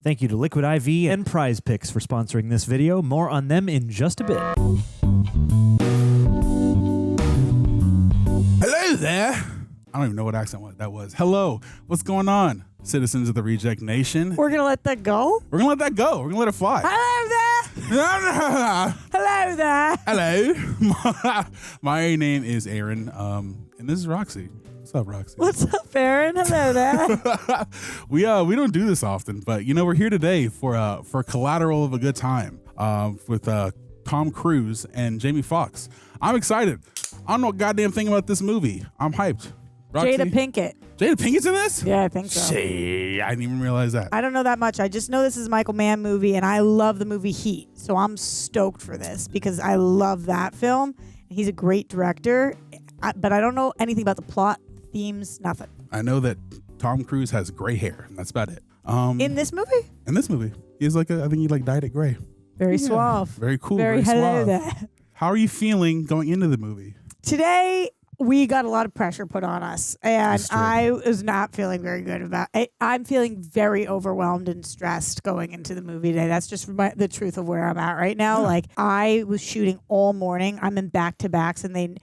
Thank you to Liquid IV and Prize Picks for sponsoring this video. More on them in just a bit. Hello there. I don't even know what accent that was. Hello. What's going on, citizens of the Reject Nation? We're going to let that go? We're going to let that go. We're going to let it fly. Hello there. Hello there. Hello. My name is Aaron, and this is Roxy. What's up, Roxy? What's up, Aaron? Hello there. We don't do this often, but you know we're here today for Collateral of a good time with Tom Cruise and Jamie Foxx. I'm excited. I don't know a goddamn thing about this movie. I'm hyped. Roxy? Jada Pinkett. Jada Pinkett's in this? Yeah, I think so. Shit, I didn't even realize that. I don't know that much. I just know this is a Michael Mann movie, and I love the movie Heat. So I'm stoked for this because I love that film. He's a great director, but I don't know anything about the plot, themes, nothing. I know that Tom Cruise has gray hair, and that's about it. In this movie? In this movie. He's like, I think he dyed it gray. Very suave. Very cool. Very hello suave. there. How are you feeling going into the movie? Today, we got a lot of pressure put on us, and I was not feeling very good about it. I'm feeling very overwhelmed and stressed going into the movie today. That's just the truth of where I'm at right now. Yeah. Like, I was shooting all morning. I'm in back-to-backs, and they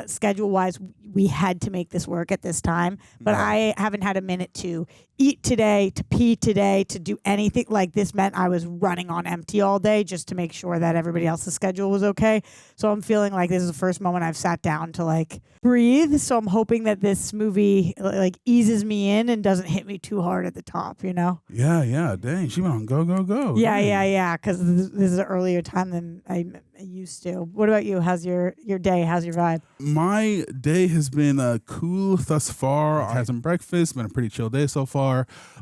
schedule-wise, we had to make this work at this time, but I haven't had a minute to eat today, to pee today, to do anything. Like, this meant I was running on empty all day just to make sure that everybody else's schedule was okay. So I'm feeling like this is the first moment I've sat down to like breathe. So I'm hoping that this movie like eases me in and doesn't hit me too hard at the top, you know? Yeah. Dang, she went on go. Yeah. Because this is an earlier time than I used to. What about you? How's your day? How's your vibe? My day has been cool thus far. I had some breakfast. Been a pretty chill day so far.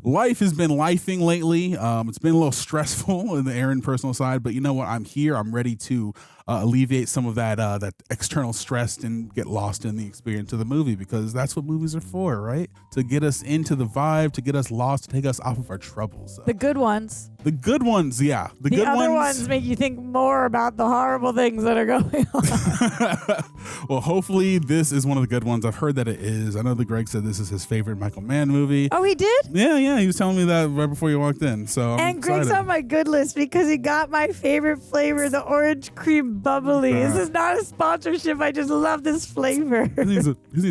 Life has been lifing lately. It's been a little stressful in the Aaron personal side, but you know what? I'm here. I'm ready to alleviate some of that external stress and get lost in the experience of the movie, because that's what movies are for, right? To get us into the vibe, to get us lost, to take us off of our troubles. The good ones. The good ones, yeah. The good other ones make you think more about the horrible things that are going on. Well, hopefully this is one of the good ones. I've heard that it is. I know that Greg said this is his favorite Michael Mann movie. Oh, he did? Yeah. He was telling me that right before you walked in. So I'm Greg's excited. on my good list because he got my favorite flavor, the orange cream bubbly. This is not a sponsorship. I just love this flavor. He's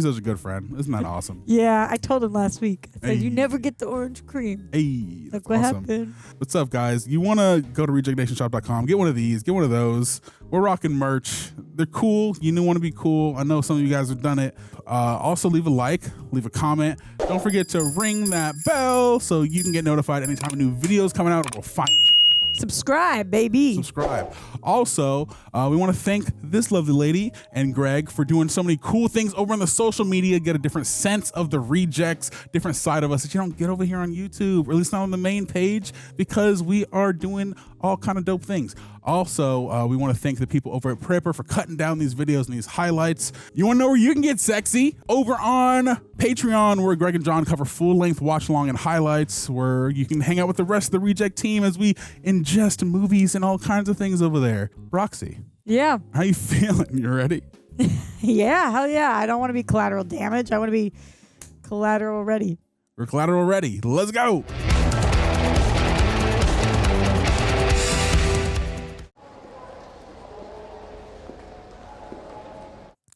such a good friend. Isn't that awesome? Yeah, I told him last week. I said, you never get the orange cream. Hey, look what awesome. happened. What's up, guys? You want to go to rejectnationshop.com, get one of these, get one of those. We're rocking merch. They're cool. You want to be cool. I know some of you guys have done it. Also, leave a like, leave a comment. Don't forget to ring that bell so you can get notified anytime a new video is coming out. It will find you. Subscribe, baby. Subscribe. Also, we want to thank this lovely lady and Greg for doing so many cool things over on the social media. Get a different sense of the Rejects, different side of us that you don't get over here on YouTube, or at least not on the main page, because we are doing all kind of dope things. Also, we want to thank the people over at Prepper for cutting down these videos and these highlights. You want to know where you can get sexy? Over on Patreon, where Greg and John cover full-length watch-along and highlights, where you can hang out with the rest of the Reject team as we ingest movies and all kinds of things over there. Roxy. Yeah. How you feeling? You ready? Yeah, hell yeah. I don't want to be collateral damage. I want to be collateral ready. We're collateral ready. Let's go.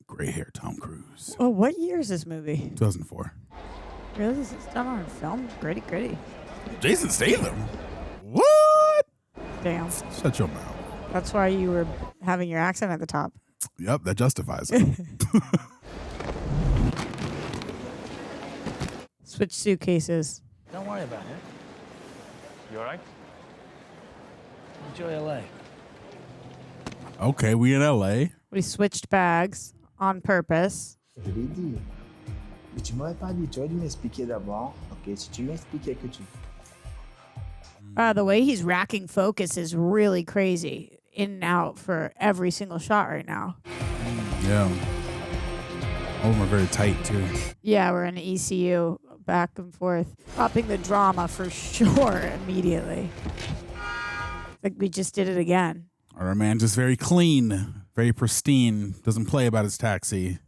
Gray hair Tom Cruise. Oh, what year is this movie? 2004. Really? This is done on film? Gritty. Jason Statham. What? Damn. Shut your mouth. That's why you were having your accent at the top. Yep, that justifies it. Switch suitcases. Don't worry about it. You all right? Enjoy LA. Okay, we in LA. We switched bags on purpose. Je l'ai dit. Mais tu m'aurais pas dit, tu aurais dû m'expliquer d'abord. Ok, si tu m'expliquais que tu... The way he's racking focus is really crazy. In and out for every single shot right now. Yeah. All of them are very tight, too. Yeah, we're in ECU, back and forth. Upping the drama for sure immediately. Like we just did it again. Our man just very clean, very pristine, doesn't play about his taxi.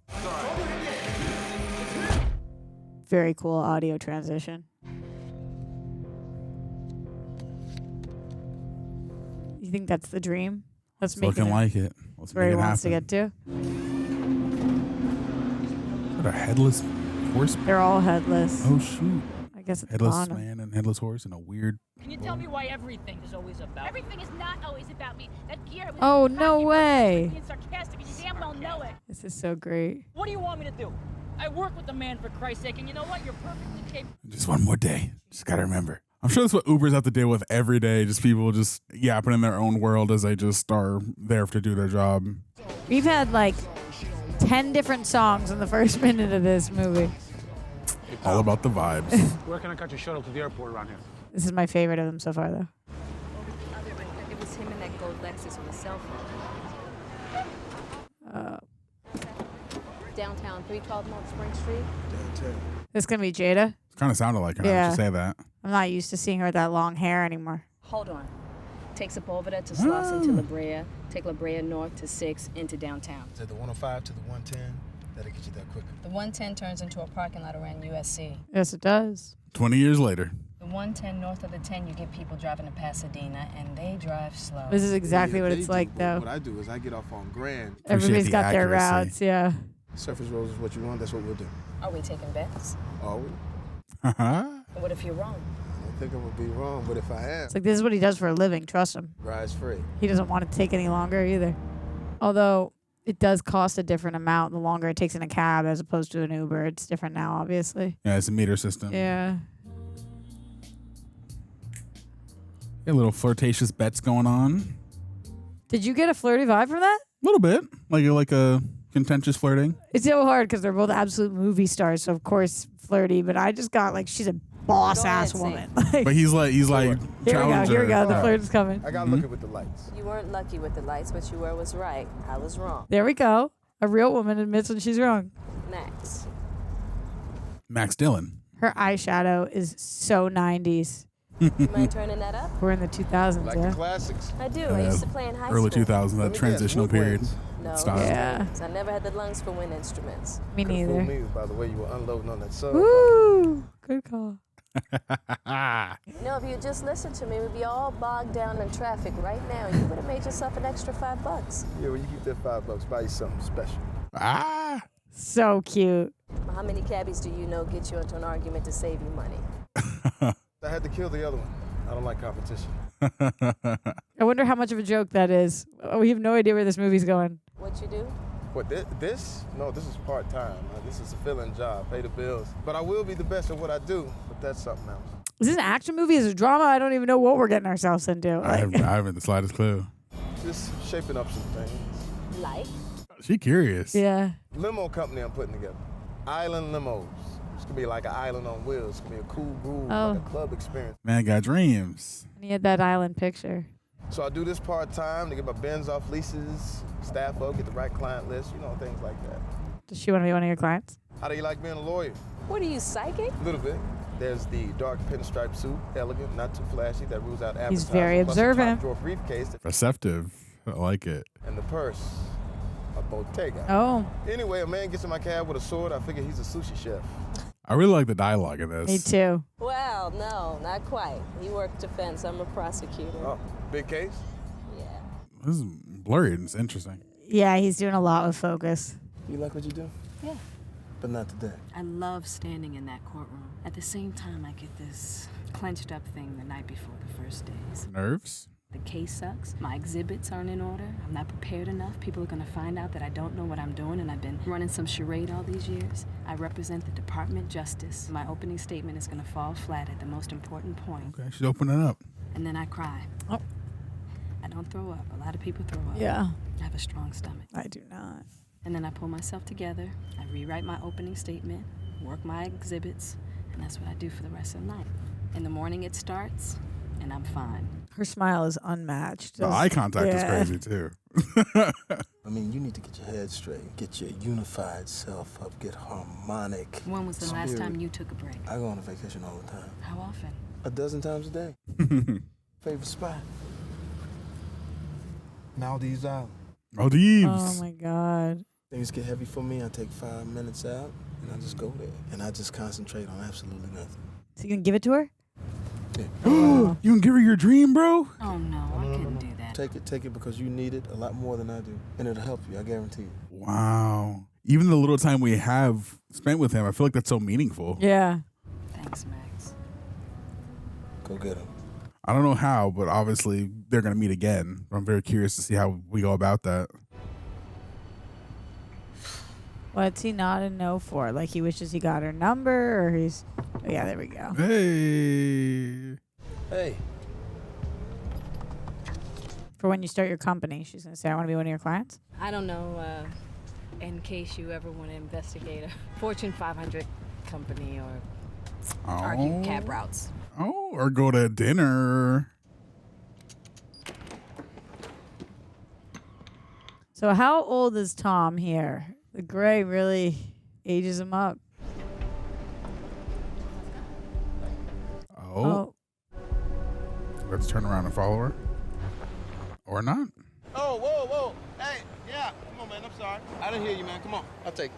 Very cool audio transition. You think that's the dream? Let's It's make looking it like it. Let's where make he it wants to happen. get to. Is that a headless horse? They're all headless. Oh shoot! I guess it's Headless Bonham. man and headless horse and a weird. Can you tell me why everything is always about Everything is not always about me. That gear was Oh, about no you. way. Being sarcastic, and you damn well know it. This is so great. What do you want me to do? I work with the man, for Christ's sake, and you know what? You're perfectly capable. Just one more day. Just gotta remember. I'm sure that's what Ubers have to deal with every day. Just people just yapping in their own world as they just are there to do their job. We've had like 10 different songs in the first minute of this movie. All about the vibes. Where can I catch a shuttle to the airport around here? This is my favorite of them so far, though. It was him and that gold Lexus on the cell phone. Downtown, 312 North Spring Street. This gonna be Jada. Kind of sounded like her. Yeah. I should say that. I'm not used to seeing her with that long hair anymore. Hold on. Takes up over there to Sloss into La Brea. Take La Brea north to 6 into downtown. Is that the 105 to the 110? That'll get you there quicker. The 110 turns into a parking lot around USC. Yes, it does. 20 years later. The 110 north of the 10, you get people driving to Pasadena, and they drive slow. This is exactly what they it's do, like, but though. What I do is I get off on Grand. Everybody's the got their accuracy. routes, yeah. Surface roads is what you want, that's what we'll do. Are we taking bets? Are we? What if you're wrong? I don't think I would be wrong, but if I am, It's like this is what he does for a living. Trust him. ride's free. He doesn't want to take any longer either. Although it does cost a different amount the longer it takes in a cab as opposed to an Uber. It's different now, obviously. Yeah, it's a meter system. Yeah. A little flirtatious bets going on. Did you get a flirty vibe from that? A little bit. Like a contentious flirting. It's so hard because they're both absolute movie stars, so of course flirty. But I just got like she's a boss ass Go ahead, woman. Like, But he's like here we go. challenging Here we go. her. The flirt's coming. I got lucky with the lights. You weren't lucky with the lights. What you were was right. I was wrong. There we go. A real woman admits when she's wrong. Next. Max Dillon. Her eyeshadow is so 90s. You mind turning that up? We're in the 2000s, Like yeah. the classics. I do. I used to play in high Early school. 2000s, Let that me guess, transitional period. woodwinds. No, Style. Yeah. I never had the lungs for wind instruments. Me Could've fooled neither. me by the way you were unloading on that sub. Woo! Good call. You know, if you just listened to me, we'd be all bogged down in traffic right now. You would have made yourself an extra $5. Yeah, when you keep that $5, buy you something special. Ah. So cute. How many cabbies do you know get you into an argument to save you money? I had to kill the other one. I don't like competition. I wonder how much of a joke that is. We have no idea where this movie's going. What you do? What, this? No, this is part-time. This is a fill-in job, pay the bills. But I will be the best at what I do, but that's something else. Is this an action movie? Is it a drama? I don't even know what we're getting ourselves into. I Like, haven't the slightest clue. Just shaping up some things. Like? She curious. yeah. Limo company I'm putting together. Island limos. It's gonna be like an island on wheels. It's gonna be a cool groove, Oh. like a club experience. Man got dreams. And he had that island picture. So I do this part-time to get my bins off leases, staff up, get the right client list, things like that. Does she want to be one of your clients? How do you like being a lawyer? What are you, psychic? A little bit. There's the dark pinstripe suit, elegant, not too flashy, that rules out advertising. He's very plus a observant. top drawer briefcase Receptive. I like it. and the purse, a Bottega. Oh, Anyway, a man gets in my cab with a sword. I figure he's a sushi chef. I really like the dialogue in this. me too. Well, no, not quite. He worked defense. I'm a prosecutor. Oh, big case? Yeah. This is blurry and it's interesting. Yeah, he's doing a lot with focus. You like what you do? Yeah. But not today. I love standing in that courtroom. At the same time, I get this clenched up thing the night before the first days. Nerves? The case sucks. My exhibits aren't in order. I'm not prepared enough. People are going to find out that I don't know what I'm doing and I've been running some charade all these years. I represent the Department Justice. My opening statement is going to fall flat at the most important point. Okay, she's opening up. And then I cry. Oh. I don't throw up. A lot of people throw up. Yeah. I have a strong stomach. I do not. And then I pull myself together. I rewrite my opening statement, work my exhibits, and that's what I do for the rest of the night. In the morning it starts, and I'm fine. Her smile is unmatched. The eye contact is Yeah. crazy too. I mean, you need to get your head straight, get your unified self up, get harmonic. When was the last spirit. time you took a break? I go on a vacation all the time. How often? 12 times a day. Favorite spot? Maldives Island. Maldives. Oh my God. Things get heavy for me. I take 5 minutes out and I just go there. And I just concentrate on absolutely nothing. So you gonna give it to her? Yeah. You can give her your dream, bro? Oh no, I couldn't do that. take it because you need it a lot more than I do. And it'll help you, I guarantee you. Wow. Even the little time we have spent with him, I feel like that's so meaningful. Yeah. Thanks, Max. Go get him. I don't know how, but obviously they're going to meet again. I'm very curious to see how we go about that. What's he not a no for? Like he wishes he got her number, or he's... Oh, yeah, there we go. Hey. Hey. For when you start your company, she's going to say, I want to be one of your clients? I don't know, in case you ever want to investigate a Fortune 500 company or argue cab routes. Oh, or go to dinner. So how old is Tom here? The gray really ages him up. Oh. Let's turn around and follow her. Or not. Oh, whoa. Hey, yeah. Come on, man. I'm sorry. I didn't hear you, man. Come on. I'll take it.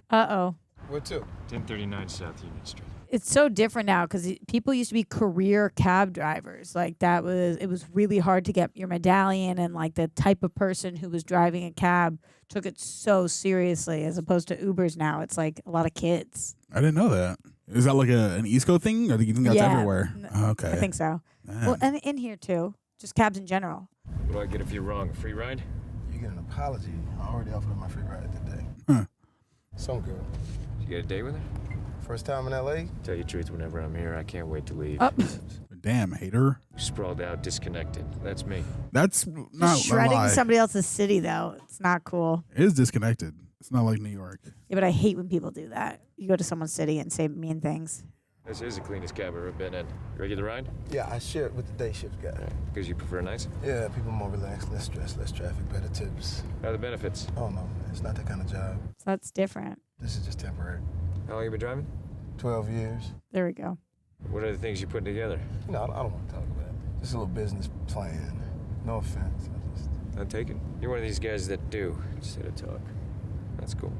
Uh-oh. Where to? 1039 South Union Street. It's so different now because people used to be career cab drivers. Like it was really hard to get your medallion, and like the type of person who was driving a cab took it so seriously, as opposed to Ubers now. It's like a lot of kids. I didn't know that. Is that like an East Coast thing, or do you think that's everywhere? Okay. I think so. Man. Well, and in here too, just cabs in general. What do I get if you're wrong? A free ride? You get an apology. I already offered her my free ride today. Huh. Some girl. Did you get a date with her? First time in L.A.? Tell you the truth, whenever I'm here, I can't wait to leave. Damn, hater. Sprawled out, disconnected. That's me. That's not Shredding a lie. somebody else's city, though, it's not cool. It is disconnected. It's not like New York. Yeah, but I hate when people do that. You go to someone's city and say mean things. This is the cleanest cab I've ever been in. You ready to ride? Yeah, I share it with the day shift guy. Because you prefer nights? Yeah, people more relaxed, less stress, less traffic, better tips. How are the benefits? Oh, no, man. It's not that kind of job. So that's different. This is just temporary. How long you been driving? 12 years. There we go. What are the things you put together? You know, I don't want to talk about it. Just a little business plan. No offense. I'm taken. You're one of these guys that do instead of talk. That's cool.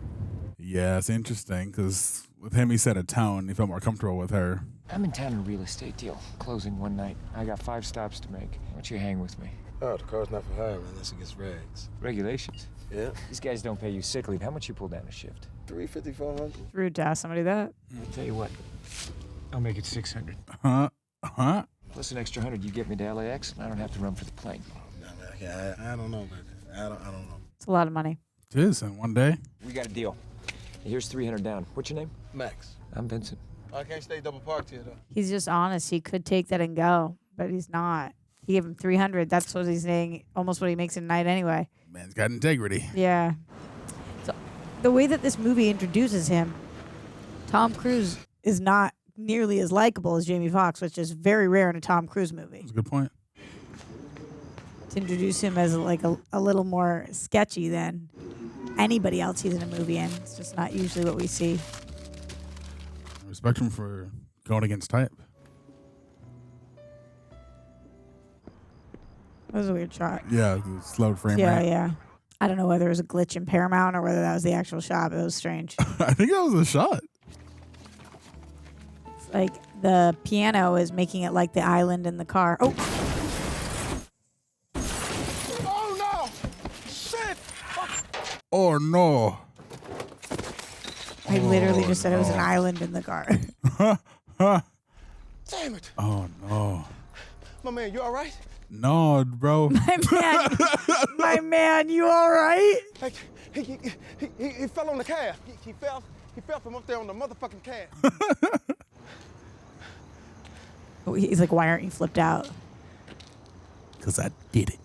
Yeah, it's interesting because with him, he set a tone. He felt more comfortable with her. I'm in town on a real estate deal. Closing one night. I got 5 stops to make. Why don't you hang with me? Oh, the car's not for hire unless it gets rags. Regulations. Yeah. These guys don't pay you sick leave. How much you pull down a shift? $350, $400. Rude to ask somebody that. I'll tell you what. I'll make it 600. Huh? Plus an extra 100 you get me to LAX, and I don't have to run for the plane. No, man, I don't know, man. I don't know. It's a lot of money. It is in one day. We got a deal. Here's 300 down. What's your name? Max. I'm Vincent. I can't stay double parked here, though. He's just honest. He could take that and go, but he's not. He gave him 300. That's what he's saying. Almost what he makes in a night anyway. Man's got integrity. Yeah. So the way that this movie introduces him, Tom Cruise is not nearly as likable as Jamie Foxx, which is very rare in a Tom Cruise movie. That's a good point. To introduce him as like a little more sketchy than anybody else he's in a movie in. It's just not usually what we see. I respect him for going against type. That was a weird shot. Yeah, the slowed frame Yeah, rate. yeah. I don't know whether it was a glitch in Paramount or whether that was the actual shot, but it was strange. I think that was a shot. It's like the piano is making it like the island in the car. Oh! Oh, no! Shit! Oh, no. I literally just said it was an island in the car. Damn it! Oh, no. My man, you all right? No, bro. My man, you all right? Like, he fell on the cab. He fell from up there on the motherfucking cab. Oh, he's like, why aren't you flipped out? Because I did it.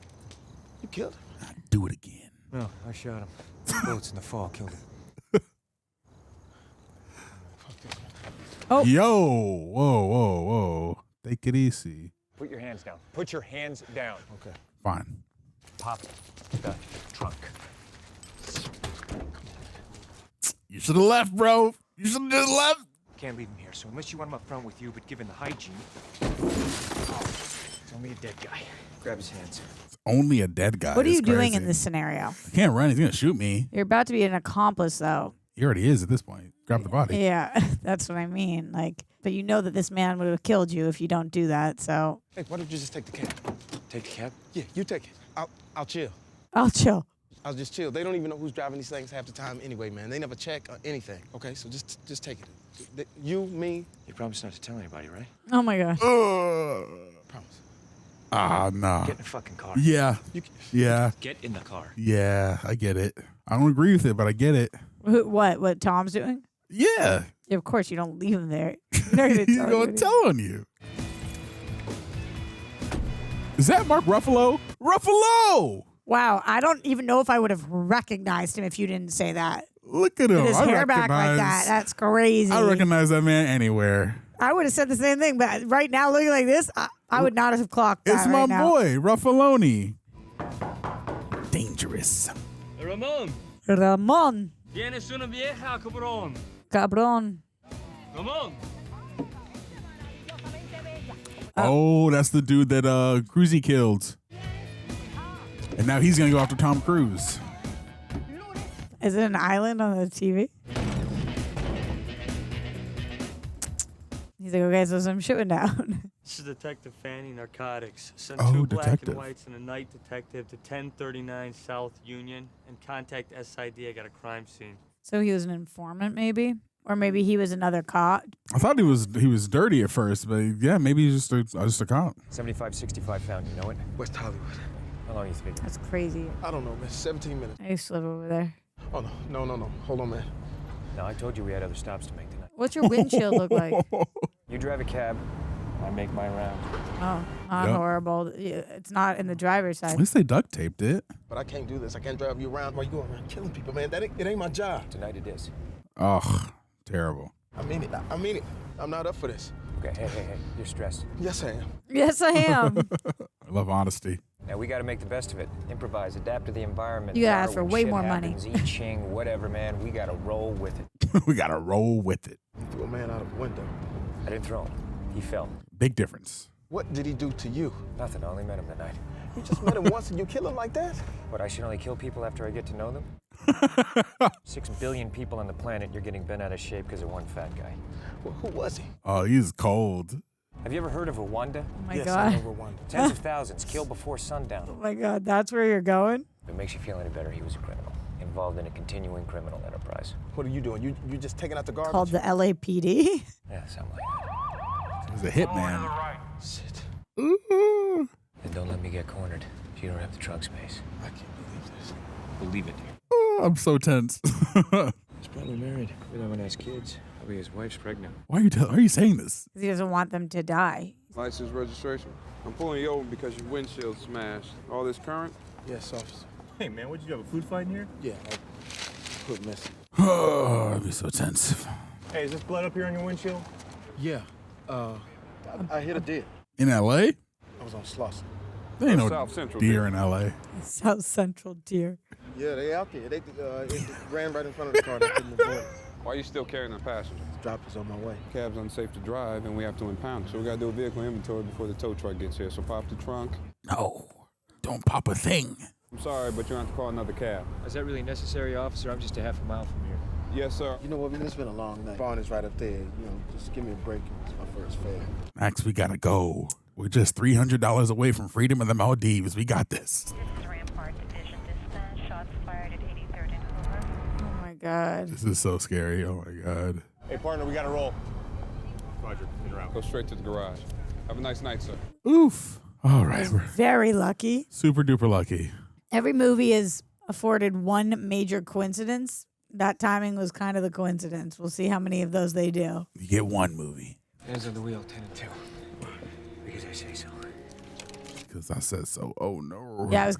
You killed him? I'd do it again. No, I shot him. Bullets in the fall killed him. Oh. Yo, whoa. Take it easy. Put your hands down. Put your hands down. Okay. Fine. Pop the trunk. You should have left, bro. You should have just left. Can't leave him here, so unless you want him up front with you, but given the hygiene, it's only a dead guy. Grab his hands. It's only a dead guy. What are It's you doing crazy. in this scenario? I can't run. He's going to shoot me. You're about to be an accomplice, though. He already is at this point. Grab the body. Yeah, that's what I mean. Like, but you know that this man would have killed you if you don't do that, so. Hey, why don't you just take the cab? Take the cab? Yeah, you take it. I'll chill. I'll chill. I'll just chill. They don't even know who's driving these things half the time anyway, man. They never check or anything. Okay, so just take it. You, me. You promise not to tell anybody, right? Oh my God. Promise. Nah. Get in the fucking car. Yeah. Yeah. Get in the car. Yeah, I get it. I don't agree with it, but I get it. What Tom's doing? Yeah. Yeah, of course you don't leave him there. You're not gonna He's tell going to tell on you. Is that Mark Ruffalo? Ruffalo! Wow, I don't even know if I would have recognized him if you didn't say that. Look at him. With his hair back like that. That's crazy. I recognize that man anywhere. I would have said the same thing, but right now, looking like this, I would not have clocked that. It's right my now. boy, Ruffaloni. Dangerous. Ramon. Tienes una vieja, cabrón. Cabrón. Ramon. Oh, that's the dude that Cruzy killed. And now he's going to go after Tom Cruise. Is it an island on the TV? He's like, okay, so some shit went down. This is Detective Fanny Narcotics. Send Oh, two black detective. and whites and a night detective to 1039 South Union and contact SID. I got a crime scene. So he was an informant, maybe? Or maybe he was another cop. I thought he was dirty at first, but yeah, maybe he's just a cop. 7565 found, you know it? West Hollywood. How long you think? That's crazy. I don't know, man. 17 minutes. I used to live over there. Oh, no. Hold on, man. No, I told you we had other stops to make tonight. What's your windshield look like? You drive a cab, I make my round. Oh, not horrible. It's not in the driver's side. At least they duct taped it. But I can't do this. I can't drive you around while you go around killing people, man. It ain't my job. Tonight it is. Ugh, terrible. I mean it. I'm not up for this. Okay, hey. You're stressed. Yes, I am. Yes, I am. I love honesty. Now we got to make the best of it. Improvise, adapt to the environment. You gotta ask for When way shit more money. happens, I Ching, whatever, man. We got to roll with it. We got to roll with it. You threw a man out of a window. I didn't throw him. He fell. Big difference. What did he do to you? Nothing. I only met him tonight. You just met him once and you kill him like that? What, I should only kill people after I get to know them? 6 billion people on the planet, you're getting bent out of shape because of one fat guy. Well, who was he? Oh, he's cold. Have you ever heard of Rwanda? Oh my Yes, God. I know Rwanda. Tens of thousands killed before sundown. Oh my God, that's where you're going? If it makes you feel any better, he was a criminal. Involved in a continuing criminal enterprise. What are you doing? You just taking out the garbage? Called the LAPD? Yeah, something like that. He's a hitman. Shit. Ooh. And don't let me get cornered if you don't have the trunk space. I can't believe this. Believe it. Oh, I'm so tense. He's probably married. We don't have kids. Probably his wife's pregnant. Why are you saying this? Because he doesn't want them to die. License registration. I'm pulling you over because your windshield smashed. All this current? Yes, officer. Hey, man, what, did you have a food fight in here? Yeah, I put missing. Oh, I'd be so tense. Hey, is this blood up here on your windshield? Yeah. I hit a deer. In L.A.? I was on Slauson. There ain't no South Central deer in L.A. South Central deer. Yeah, they out there. They it ran right in front of the car. They couldn't avoid it. Why are you still carrying the passenger? Drop is on my way. Cab's unsafe to drive, and we have to impound it. So we got to do a vehicle inventory before the tow truck gets here. So pop the trunk. No, don't pop a thing. I'm sorry, but you're going to have to call another cab. Is that really necessary, officer? I'm just a half a mile from here. Yes, sir. You know what, man? It's been a long night. Barn is right up there. You know, just give me a break. It's my first fail. Max, we gotta go. We're just $300 away from freedom in the Maldives. We got this. This is Rampart Division Dispatch. Shots fired at 83rd and Hoover. Oh my God. This is so scary. Oh my God. Hey, partner, we got to roll. Roger, you're out. Go straight to the garage. Have a nice night, sir. Oof. All right. We're Very lucky. super duper lucky. Every movie is afforded one major coincidence. That timing was kind of the coincidence. We'll see how many of those they do. You get one movie. Hands on the wheel, 10 and 2. Because I say so. Because I said so. Oh no. Yeah,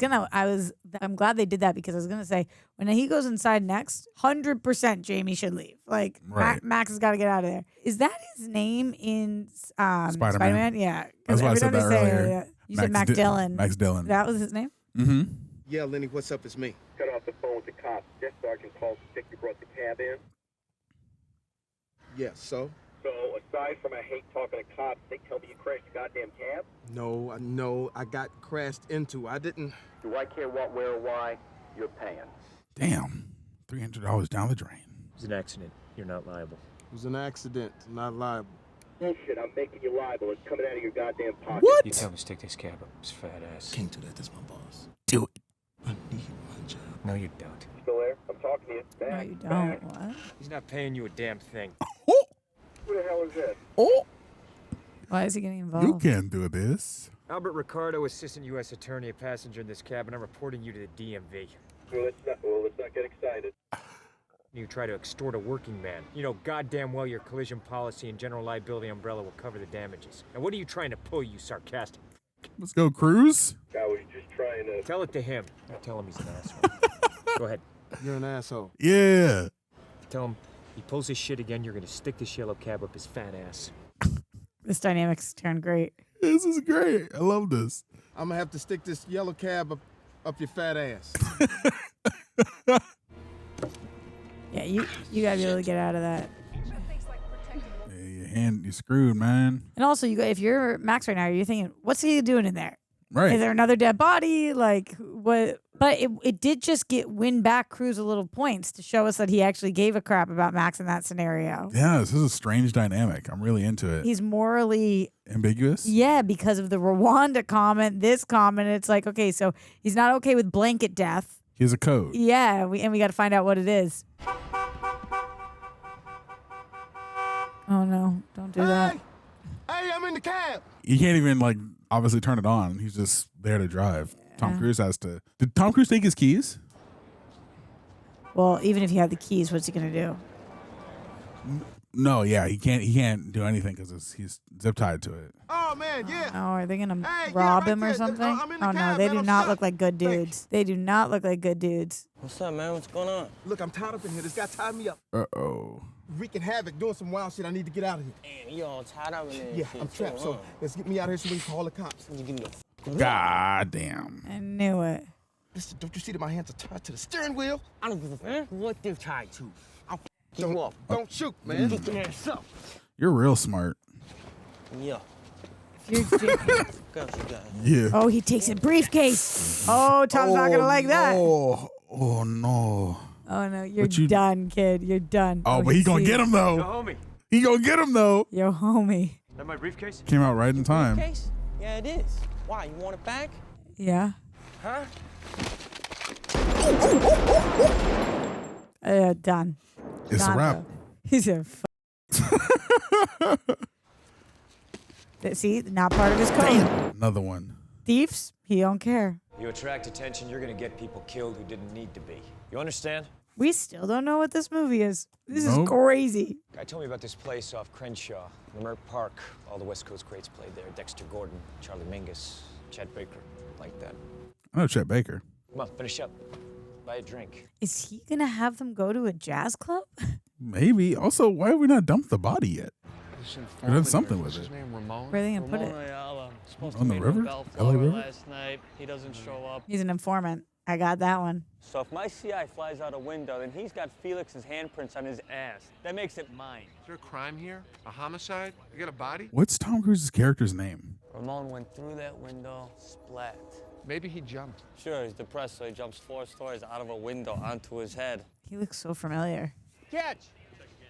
I'm glad they did that because I was gonna say when he goes inside next, 100% Jamie should leave. Like Right. Max has got to get out of there. Is that his name in Spider-Man? Yeah. 'Cause That's why I every said time that they say earlier. it, you said Max Dillon. Max Dillon. That was his name? Mm-hmm. Yeah, Lenny, what's up? It's me. Got off the phone with the cops. Desk sergeant called to think you brought the cab in. Yeah, so? So, aside from I hate talking to cops, they tell me you crashed the goddamn cab? No, I got crashed into. I didn't. Do I care what, where, or why? You're paying. Damn. $300 down the drain. It was an accident. You're not liable. It was an accident, not liable. Bullshit, I'm making you liable. It's coming out of your goddamn pocket. What? You tell him to stick this cab up his fat ass. Can't do that. That's my boss. Do it. I need my job. No, you don't. Still there? I'm talking to you. No, Back, you back. don't. What? He's not paying you a damn thing. Who the hell is this? Oh, Why is he getting involved? you can't do this. Albert Ricardo, assistant U.S. attorney, a passenger in this cab, and I'm reporting you to the DMV. Well, let's not get excited. You try to extort a working man. You know goddamn well your collision policy and general liability umbrella will cover the damages. And what are you trying to pull, you sarcastic? Let's go, Cruz. I was just trying to... Tell it to him. Don't tell him he's an asshole. Go ahead. You're an asshole. Yeah. Tell him he pulls his shit again, you're gonna stick this yellow cab up his fat ass. This dynamic's turned great. This is great. I love this. I'm gonna have to stick this yellow cab up your fat ass. Yeah, you gotta be able to get out of that. Yeah, you're screwed, man. And also, if you're Max right now, you're thinking, what's he doing in there? Right. Is there another dead body? Like, what? But it did just win back Cruz a little points to show us that he actually gave a crap about Max in that scenario. Yeah, this is a strange dynamic. I'm really into it. He's morally ambiguous. Yeah, because of the Rwanda comment, this comment. It's like, okay, so he's not okay with blanket death. He has a code. Yeah, we got to find out what it is. Oh no! Don't do that. Hey, I'm in the cab. He can't even obviously turn it on. He's just there to drive. Tom Cruise has to. Did Tom Cruise take his keys? Well, even if he had the keys, what's he gonna do? No, yeah, he can't. He can't do anything because he's zip tied to it. Oh man, yeah. Oh, are they gonna Hey, rob yeah, him or right there. something? I'm in the Oh no, cab, they man. do I'm not shot. look like good dudes. They do not look like good dudes. What's up, man? What's going on? Look, I'm tied up in here. This guy tied me up. Uh-oh. Wreaking havoc, doing some wild shit. I need to get out of here. Damn, you all tied up in there. and Yeah, shit, I'm trapped. too, So huh? let's get me out of here so we can call the cops. You give me the God damn. I knew it. Listen, don't you see that my hands are tied to the steering wheel? I don't give a fuck what they're tied to. I'll Don't, you up. don't shoot, man. Get your ass up. You're real smart. Yeah. You're Yeah. Oh, he takes a briefcase. Oh, Tom's not gonna like that. Oh no. Oh no, you're done, kid. You're done. Oh, but he gonna get him though. Yo, homie. He gonna get him though. Yo, homie. That my briefcase? Came out right in time. Briefcase? Yeah, it is. Why? You want it back? Yeah. Huh? Done. It's Done, a wrap. bro. He's a. See, not part of his code. Another one. Thieves, he don't care. You attract attention, you're gonna get people killed who didn't need to be. You understand? We still don't know what this movie is. This is Nope. crazy. Guy told me about this place off Crenshaw, Lamert Park. All the West Coast greats played there. Dexter Gordon, Charlie Mingus, Chet Baker, like that. I know Chet Baker. Come on, finish up. Buy a drink. Is he gonna have them go to a jazz club? Maybe. Also, why have we not dumped the body yet? Could have something with it. Where are they gonna put it? Supposed On to the meet river? him in LA Bellflower River? last night. He doesn't show up. He's an informant. I got that one. So if my CI flies out a window, then he's got Felix's handprints on his ass. That makes it mine. Is there a crime here? A homicide? You got a body? What's Tom Cruise's character's name? Ramon went through that window, splat. Maybe he jumped. Sure, he's depressed, so he jumps 4 stories out of a window onto his head. He looks so familiar. Catch!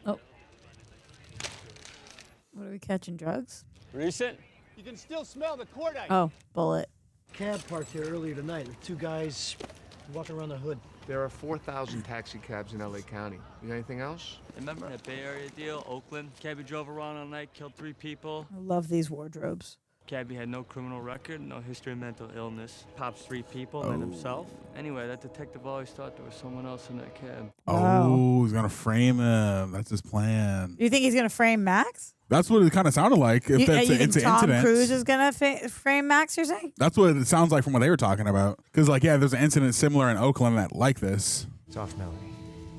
Oh. What are we catching? Drugs? Recent? You can still smell the cordite. Oh, bullet. Cab parked here earlier tonight with 2 guys walking around the hood. There are 4,000 taxi cabs in LA County. You got anything else? Remember that Bay Area deal, Oakland? Cabbie drove around all night, killed 3 people. I love these wardrobes. Cabbie had no criminal record, no history of mental illness. Pops 3 people, and himself. Anyway, that detective always thought there was someone else in that cab. Oh, he's gonna frame him. That's his plan. You think he's gonna frame Max? That's what it kind of sounded like. If You that's think it's an Tom incident. Cruise is gonna frame Max? You're saying? That's what it sounds like from what they were talking about. Because there's an incident similar in Oakland that like this. Soft melody.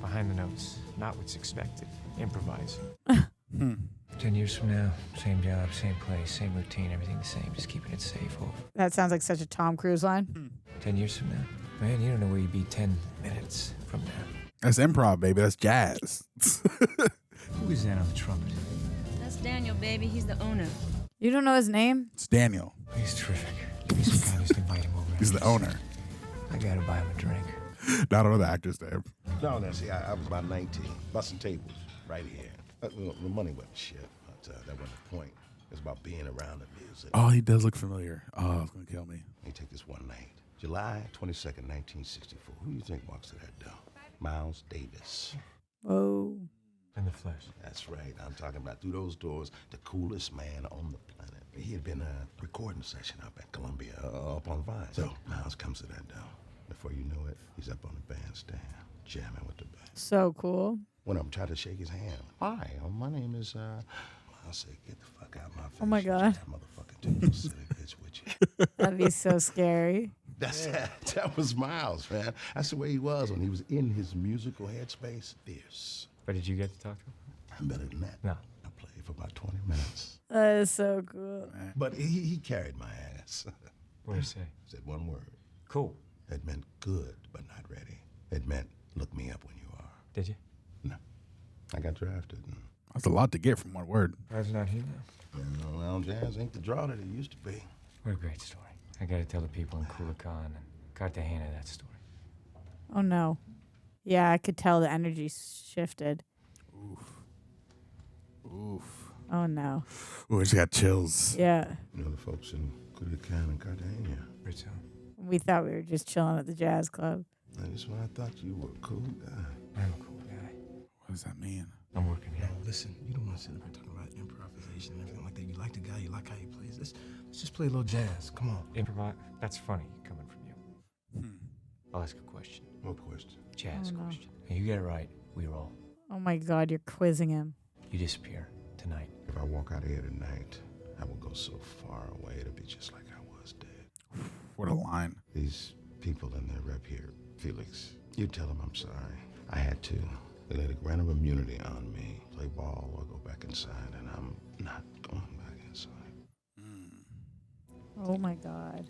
Behind the notes. Not what's expected. Improvise. 10 years from now, same job, same place, same routine, everything the same. Just keeping it safe. Over. That sounds like such a Tom Cruise line. 10 years from now? Man, you don't know where you'd be 10 minutes from now. That's improv, baby. That's jazz. Who is that on the trumpet? That's Daniel, baby. He's the owner. You don't know his name? It's Daniel. He's terrific. Give me some kindness to invite him over. He's the owner. I gotta buy him a drink. I don't know the actor's name. No, Nancy, I was about 19, busting tables right here. The money wasn't shit. that wasn't the point. It's about being around the music. Oh, he does look familiar. Oh, it's gonna kill me. Let me take this one night. July 22nd, 1964. Who do you think walks to that door? Miles Davis. Oh. In the flesh. That's right. I'm talking about through those doors, the coolest man on the planet. He had been a recording session up at Columbia, up on Vine. So Miles comes to that door. Before you know it, he's up on the bandstand, jamming with the band. So cool. When I'm trying to shake his hand. Hi, my name is, Miles said, get the fuck out of my face. Oh my God. That motherfucker took a silly bitch with you. That'd be so scary. That was Miles, man. That's the way he was when he was in his musical headspace. Fierce. But did you get to talk to him? I'm better than that. No. I played for about 20 minutes. That is so cool. But he carried my ass. What did he say? Said one word. Cool. It meant good, but not ready. It meant look me up when you are. Did you? No. I got drafted. That's a lot to get from one word. Brad's not here now. Well, jazz ain't the draw that it used to be. What a great story. I gotta tell the people in Coolacan and Cartagena that story. Oh no. Yeah, I could tell the energy shifted. Oof. Oh no. Ooh, I just got chills. Yeah. You know the folks in Coolacan and Cartagena. Rizzo. We thought we were just chilling at the jazz club. That's when I thought you were a cool guy. I'm a cool guy. What does that mean? I'm working here. Listen, you don't want to sit up here talking about improvisation and everything like that. You like the guy, you like how he plays. Let's just play a little jazz. Come on. Improvise? That's funny coming from you. I'll ask a question. What question? Jazz Oh, no. question. And you get it right, we roll. Oh my God, you're quizzing him. You disappear tonight. If I walk out of here tonight, I will go so far away it'll be just like I was dead. What a line. These people in their rep here, Felix, you tell them I'm sorry. I had to. They laid a grant of immunity on me. Play ball or go back inside, and I'm not going back inside. Oh my God.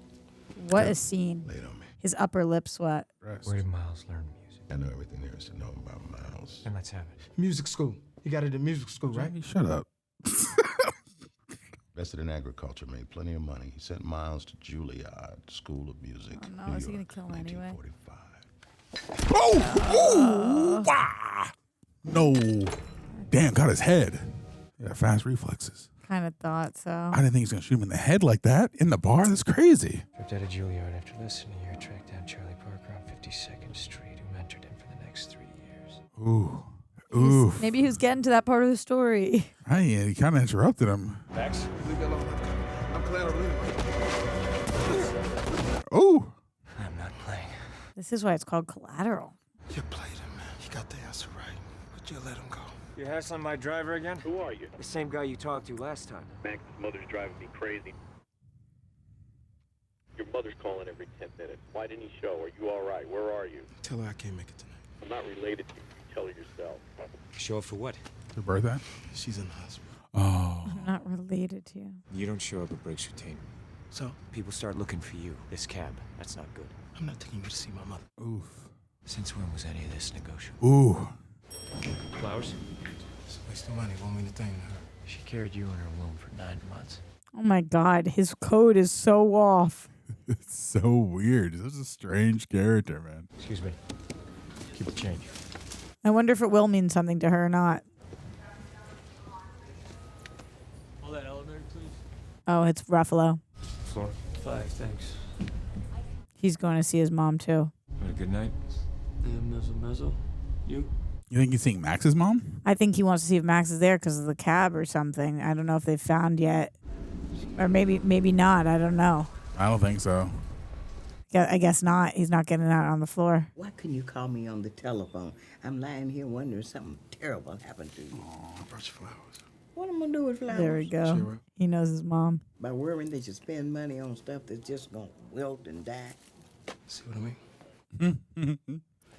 What a scene. Laid on me. His upper lip sweat. Where did Miles learn music? I know everything there is to know about Miles. And let's have it. Music school. You got it in music school, right? Shut up. Invested in agriculture, made plenty of money. He sent Miles to Juilliard School of Music. Oh no, New is he York, gonna kill him anyway? 1945. Wah! No. Damn, got his head. Yeah, fast reflexes. Kind of thought so. I didn't think he was going to shoot him in the head like that. In the bar? That's crazy. Tripped out of Juilliard after less than a year, tracked down Charlie Parker on 52nd Street, who mentored him for the next 3 years. Ooh. Ooh. Maybe he was getting to that part of the story. Hey, he kind of interrupted him. Max? Leave me alone. I'm Collateral anyway. Ooh. I'm not playing. This is why it's called Collateral. You played him, man. You got the answer right. But you let him go. You hassling my driver again? Who are you? The same guy you talked to last time. Max's mother's driving me crazy. Your mother's calling every 10 minutes. Why didn't he show? Are you all right? Where are you? Tell her I can't make it tonight. I'm not related to you. You tell her yourself. Show up for what? Your birthday? She's in the hospital. Oh. I'm not related to you. You don't show up, it breaks routine. So? People start looking for you. This cab, that's not good. I'm not taking you to see my mother. Oof. Since when was any of this negotiable? Ooh. Flowers? It's a waste of money. Won't mean a thing to her. She carried you in her womb for 9 months. Oh my God, his code is so off. It's so weird. He's such a strange character, man. Excuse me. Keep the change. I wonder if it will mean something to her or not. Hold that elevator, please. Oh, it's Ruffalo. Floor. 5, thanks. He's going to see his mom too. Had a good night? Yeah, mezzo. You? You think he's seeing Max's mom? I think he wants to see if Max is there because of the cab or something. I don't know if they've found yet. Or maybe not. I don't know. I don't think so. Yeah, I guess not. He's not getting out on the floor. Why couldn't you call me on the telephone? I'm lying here wondering something terrible happened to you. Oh, I brought you flowers. What am I gonna do with flowers? There we go. Sure. He knows his mom. By worrying that you spend money on stuff that's just gonna wilt and die. See what I mean?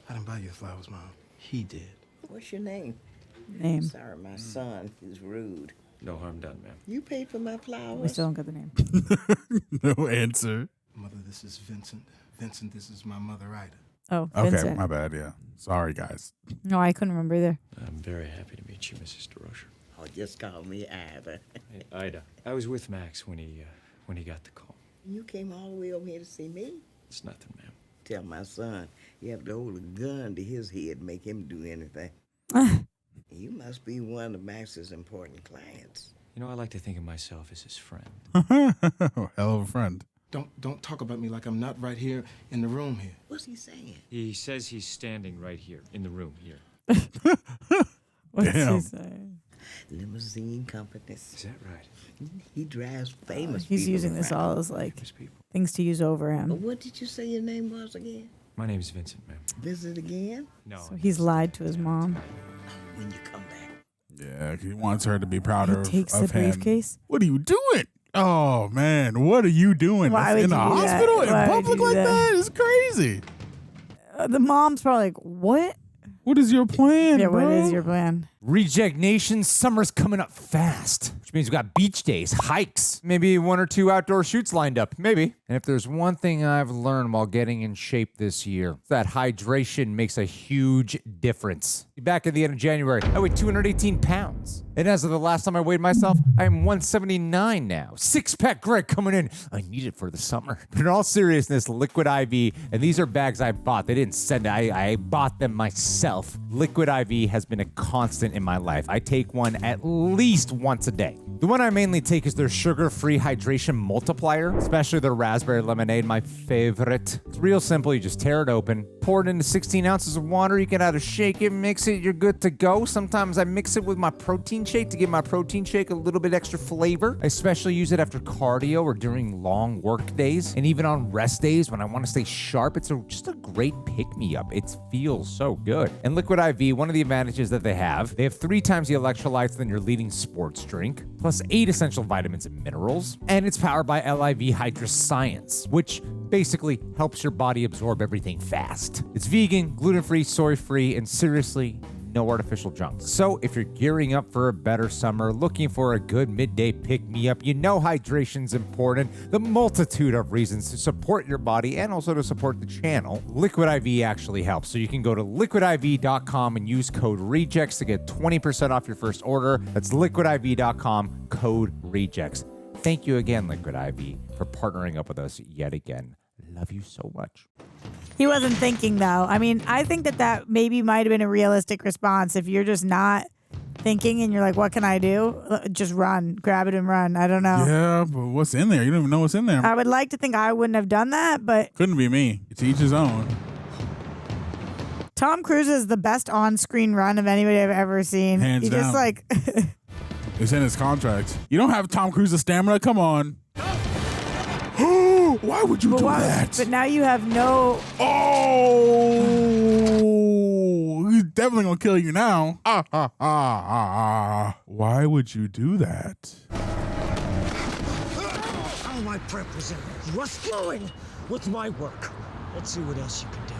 I didn't buy you the flowers, Mom. He did. What's your name? Name. Sorry, my son is rude. No harm done, ma'am. You paid for my flowers? We still don't get the name. No answer. Mother, this is Vincent. Vincent, this is my mother, Ida. Oh, Okay, Vincent. my bad, yeah. Sorry, guys. No, I couldn't remember either. I'm very happy to meet you, Mrs. Durocher. Oh, just call me Ida. Hey, Ida. I was with Max when he got the call. You came all the way over here to see me? It's nothing, ma'am. Tell my son you have to hold a gun to his head, make him do anything. You must be one of Max's important clients. You know, I like to think of myself as his friend. Hell of a friend. Don't talk about me like I'm not right here in the room here. What's he saying? He says he's standing right here, in the room here. What's Damn. he saying? Limousine companies. Is that right? He drives famous He's people using this around. all as like things to use over him. What did you say your name was again? My name's Vincent, ma'am. Visit again? No. So he's lied to his mom. When you come back. Yeah, he wants her to be proud He of takes the him. briefcase. What are you doing? Oh man, what are you doing? Why would in you the do that? hospital in Why would public you do like that? that? It's crazy. The mom's probably like, "What? What is your plan, Yeah, bro? what is your plan?" Reject Nation, summer's coming up fast, which means we got beach days, hikes, maybe 1 or 2 outdoor shoots lined up, maybe. And if there's one thing I've learned while getting in shape this year, it's that hydration makes a huge difference. Back at the end of January, I weighed 218 pounds. And as of the last time I weighed myself, I'm 179 now. 6-pack Greg coming in. I need it for the summer. But in all seriousness, Liquid IV, and these are bags I bought. They didn't send it. I bought them myself. Liquid IV has been a constant in my life. I take one at least once a day. The one I mainly take is their sugar-free hydration multiplier, especially their raspberry lemonade, my favorite. It's real simple. You just tear it open, pour it into 16 ounces of water. You can either shake it, mix it, you're good to go. Sometimes I mix it with my protein shake to give my protein shake a little bit extra flavor. I especially use it after cardio or during long work days, and even on rest days when I want to stay sharp. It's just a great pick-me-up. It feels so good. And Liquid IV, one of the advantages that they have 3 times the electrolytes than your leading sports drink, plus 8 essential vitamins and minerals, and it's powered by LIV Hydra Science, which basically helps your body absorb everything fast. It's vegan, gluten-free, soy-free, and seriously, no artificial junk. So if you're gearing up for a better summer, looking for a good midday pick-me-up, you know hydration's important, the multitude of reasons to support your body and also to support the channel, Liquid IV actually helps. So you can go to liquidiv.com and use code REJECTS to get 20% off your first order. That's liquidiv.com, code REJECTS. Thank you again, Liquid IV, for partnering up with us yet again. Love you so much. He wasn't thinking, though. I mean, I think that maybe might have been a realistic response. If you're just not thinking and you're like, what can I do? Just run. Grab it and run. I don't know. Yeah, but what's in there? You don't even know what's in there. I would like to think I wouldn't have done that, but Couldn't be me. To each his own. Tom Cruise is the best on-screen run of anybody I've ever seen. Hands he down. just like... It's in his contract. You don't have Tom Cruise's stamina? Come on. Why would you do that? But now you have no... Oh, he's definitely gonna kill you now. Why would you do that? How am I representing? What's flowing with my work? Let's see what else you can do.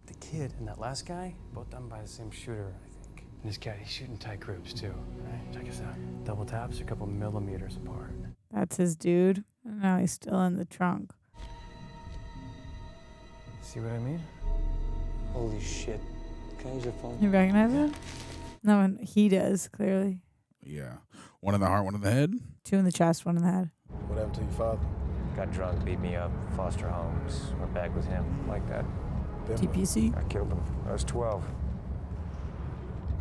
The kid and that last guy, both done by the same shooter, I think. And this guy, he's shooting tight groups too. Right, check us out. Double taps are a couple millimeters apart. That's his dude. And now he's still in the trunk. See what I mean? Holy shit. Can I use your phone? You recognize him? No one. He does, clearly. Yeah. One in the heart, one in the head. 2 in the chest, 1 in the head. What happened to your father? Got drunk, beat me up, foster homes, went back with him, like that. TPC? I killed him. I was 12.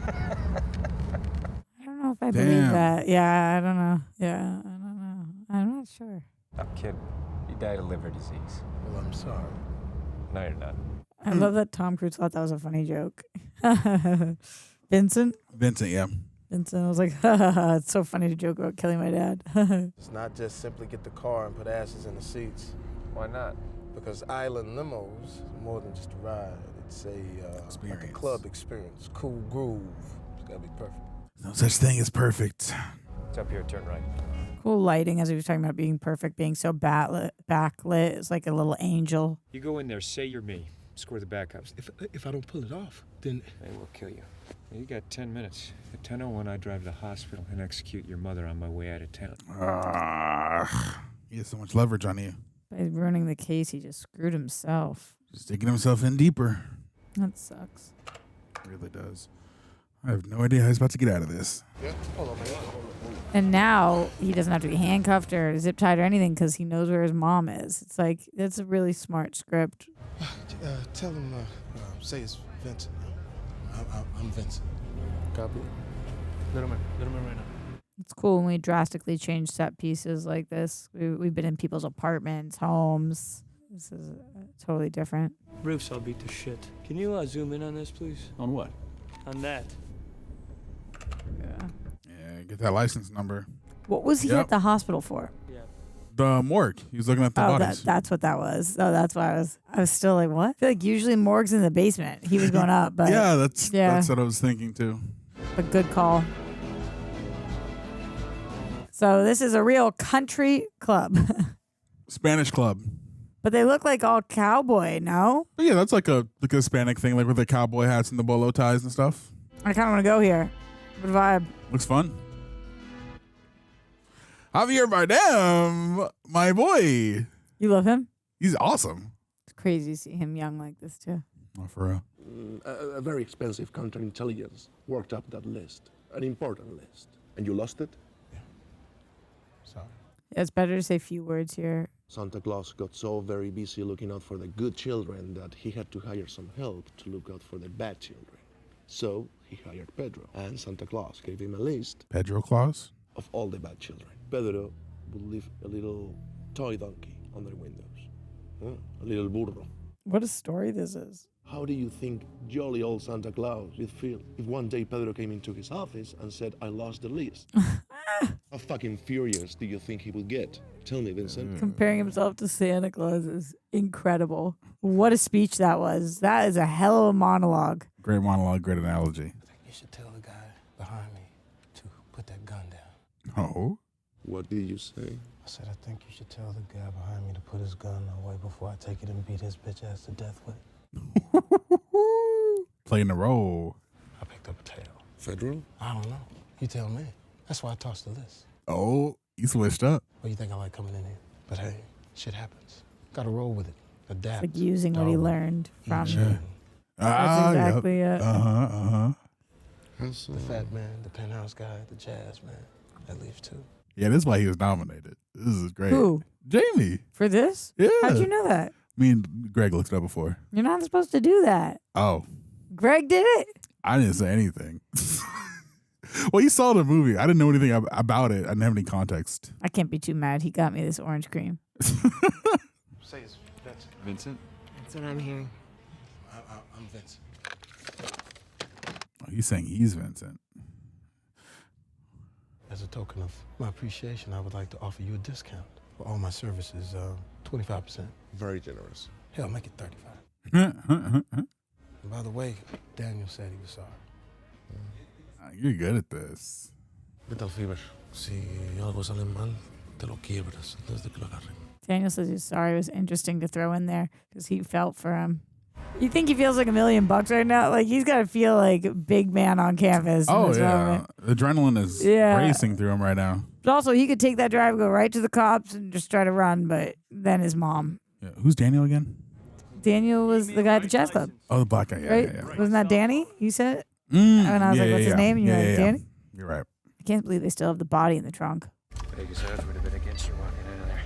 I don't know if I believe that. Yeah, I don't know. Yeah, I don't know. I'm not sure. I'm kidding. He died of liver disease. Well, I'm sorry. No, you're not. I love that Tom Cruise thought that was a funny joke. Vincent? Vincent, yeah. Vincent, I was like, it's so funny to joke about killing my dad. It's not just simply get the car and put ashes in the seats. Why not? Because island limos is more than just a ride. It's a like a club experience. Cool groove. It's gotta be perfect. No such thing as perfect. It's up here, turn right. Cool lighting, as he was talking about being perfect, being so backlit. It's like a little angel. You go in there, say you're me. Score the backups. If I don't pull it off, then They will kill you. You got 10 minutes. At 10:01, I drive to the hospital and execute your mother on my way out of town. He has so much leverage on you. By ruining the case, he just screwed himself. Just digging himself in deeper. That sucks. It really does. I have no idea how he's about to get out of this. Yeah, hold on, man. And now he doesn't have to be handcuffed or zip tied or anything because he knows where his mom is. It's like, that's a really smart script. tell him, say it's Vincent. I'm Vincent. Copy. Let him in right now. It's cool when we drastically change set pieces like this. We've been in people's apartments, homes. This is totally different. Roofs all beat to shit. Can you zoom in on this, please? On what? On that. Yeah, get that license number. What was he at the hospital for? The morgue. He was looking at the bodies. That's what that was. Oh, that's why I was still like, what? I feel like usually morgue's in the basement. He was going up, but yeah, that's what I was thinking too. A good call. So this is a real country club. Spanish club. But they look like all cowboy, no? But yeah, that's like a Hispanic thing, like with the cowboy hats and the bolo ties and stuff. I kind of want to go here. Good vibe. Looks fun. Javier Bardem, my boy. You love him? He's awesome. It's crazy to see him young like this too. Oh, for real. A very expensive counterintelligence worked up that list, an important list. And you lost it? Yeah. Sorry. Yeah, it's better to say few words here. Santa Claus got so very busy looking out for the good children that he had to hire some help to look out for the bad children. So he hired Pedro, and Santa Claus gave him a list. Pedro Claus? Of all the bad children. Pedro would leave a little toy donkey on their windows. A little burro. What a story this is. How do you think jolly old Santa Claus would feel if one day Pedro came into his office and said, I lost the list? How fucking furious do you think he would get? Tell me, Vincent. Comparing himself to Santa Claus is incredible. What a speech that was. That is a hell of a monologue. Great monologue, great analogy. I think you should tell the guy behind me to put that gun down. Oh? What did you say? I said, I think you should tell the guy behind me to put his gun away before I take it and beat his bitch ass to death with it. Playing the role. I picked up a tail. Federal? I don't know. You tell me. That's why I tossed the list. Oh, you switched up. Well, you think I like coming in here? But hey, shit happens. Gotta roll with it. Adapt. It's like using what he learned from. Yeah. That's exactly it. The fat man, the penthouse guy, the jazz man. That leaves two. Yeah, this is why he was nominated. This is great. Who? Jamie. For this? Yeah. How'd you know that? Me and Greg looked it up before. You're not supposed to do that. Oh. Greg did it? I didn't say anything. Well, you saw the movie. I didn't know anything about it. I didn't have any context. I can't be too mad. He got me this orange cream. Say it's Vincent. Vincent? That's what I'm hearing. I'm Vincent. Oh, he's saying he's Vincent. As a token of my appreciation, I would like to offer you a discount for all my services, 25%. Very generous. Hell, make it 35. And by the way, Daniel said he was sorry. You're good at this. ¿Qué tal, Fever? Si algo sale mal, te lo quiebras antes de que lo agarren. Daniel says he's sorry. It was interesting to throw in there because he felt for him. You think he feels like $1 million right now? Like he's got to feel like big man on campus. Oh, yeah. The adrenaline is racing through him right now. But also, he could take that drive, go right to the cops, and just try to run. But then his mom. Yeah. Who's Daniel again? Daniel was the guy at the jazz club. Oh, the black guy. Yeah, right? yeah. Wasn't that Danny? You said it? And I was like, what's his name? And you're like, Danny? You're right. I can't believe they still have the body in the trunk. Vegas odds would have been against you walking out of there.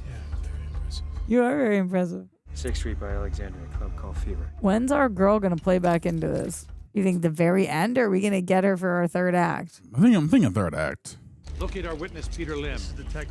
Yeah, very impressive. You are very impressive. 6th Street by Alexander, a club called Fever. When's our girl going to play back into this? You think the very end, or are we going to get her for our third act? I'm thinking third act. Locate our witness, Peter Lim.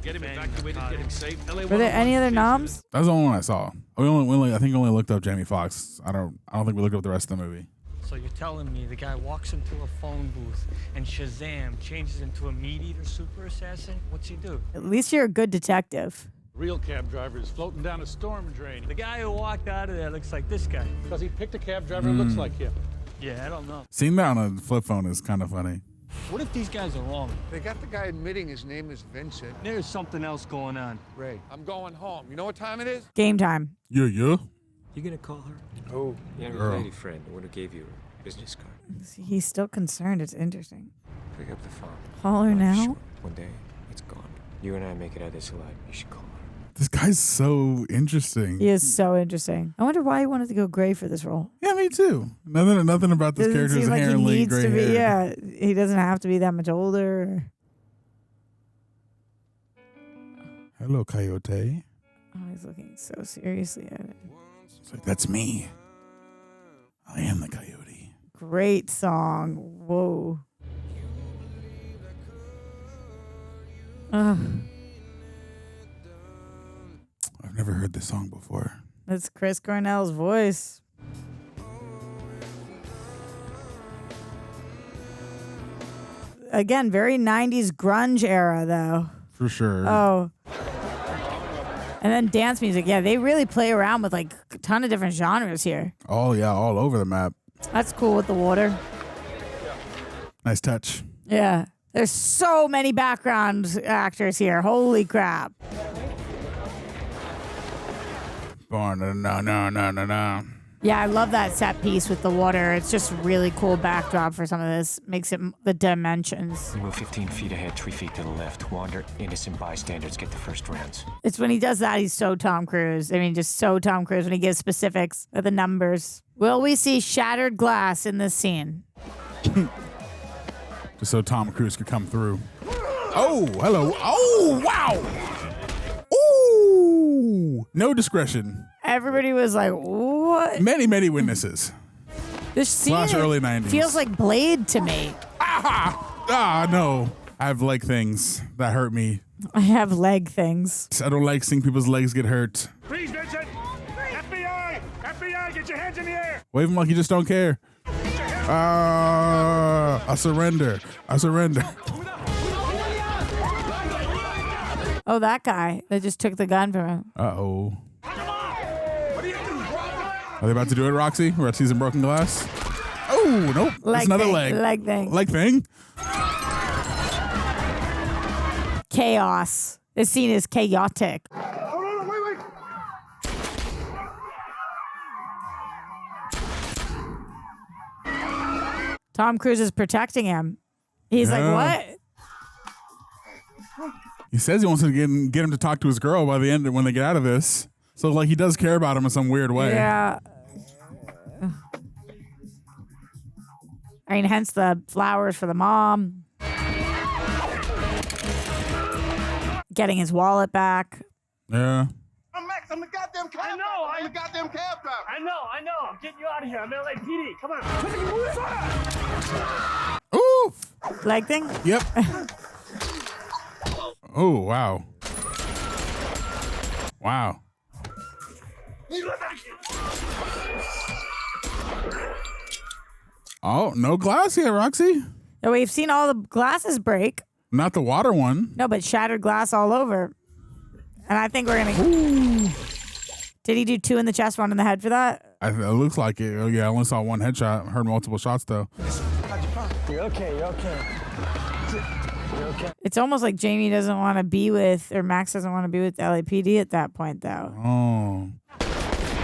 Get him evacuated, get him safe. Were there any other noms? That's the only one I saw. I think we only looked up Jamie Foxx. I don't think we looked up the rest of the movie. So you're telling me the guy walks into a phone booth and Shazam changes into a meat-eater super assassin? What's he do? At least you're a good detective. Real cab driver is floating down a storm drain. The guy who walked out of there looks like this guy. Because he picked a cab driver who looks like him. Yeah, I don't know. Seeing that on a flip phone is kind of funny. What if these guys are wrong? They got the guy admitting his name is Vincent. There's something else going on. Ray, I'm going home. You know what time it is? Game time. Yeah. You gonna call her? Oh, young Girl. lady friend, the one who gave you a business card. He's still concerned. It's interesting. Pick up the phone. Call her Life now? is short. One day, it's gone. You and I make it out of this alive. You should call her. This guy's so interesting. He is so interesting. I wonder why he wanted to go gray for this role. Yeah, me too. Nothing about this Doesn't character is seem like he inherently needs gray to be. hair. Yeah, he doesn't have to be that much older. Hello, Coyote. Oh, he's looking so seriously at it. It's like, that's me. I am the Coyote. Great song. Whoa. Ugh. I've never heard this song before. That's Chris Cornell's voice. Again, very 90s grunge era, though. For sure. Oh. And then dance music. Yeah, they really play around with like a ton of different genres here. Oh, yeah, all over the map. That's cool with the water. Nice touch. Yeah. There's so many background actors here. Holy crap. No. Yeah, I love that set piece with the water. It's just really cool backdrop for some of this. Makes it the dimensions. You move 15 feet ahead, 3 feet to the left. Wander, innocent bystanders get the first rounds. It's when he does that, he's so Tom Cruise. I mean, just so Tom Cruise when he gives specifics of the numbers. Will we see shattered glass in this scene? Just so Tom Cruise could come through. Oh, hello. Oh, wow. Ooh. No discretion. Everybody was like, what? Many witnesses. This scene early 90s. feels like Blade to me. No. I have leg things that hurt me. I have leg things. I don't like seeing people's legs get hurt. Freeze, Vincent! FBI! FBI, get your hands in the air! Wave them like you just don't care. I surrender. Oh, that guy that just took the gun from him. Uh-oh. Are they about to do it, Roxy? We're at season Broken Glass. Oh, nope. That's another leg. Leg thing. Chaos. This scene is chaotic. Wait. Tom Cruise is protecting him. He's like, what? He says he wants to get him to talk to his girl by the end when they get out of this. So, like, he does care about him in some weird way. Yeah. I mean, hence the flowers for the mom. Getting his wallet back. Yeah. I'm Max. I'm the goddamn cab. I know. I'm the goddamn cab driver. I know. I'm getting you out of here. I'm LAPD. Come on. Oof. Leg thing? Yep. Oh, wow. Wow. Oh, no glass here, Roxy. No, we've seen all the glasses break. Not the water one. No, but shattered glass all over. And I think we're going to... Did he do 2 in the chest, 1 in the head for that? It looks like it. Oh, yeah, I only saw 1 headshot. Heard multiple shots, though. You're okay. It's almost like Jamie doesn't want to be with, or Max doesn't want to be with LAPD at that point, though. Oh.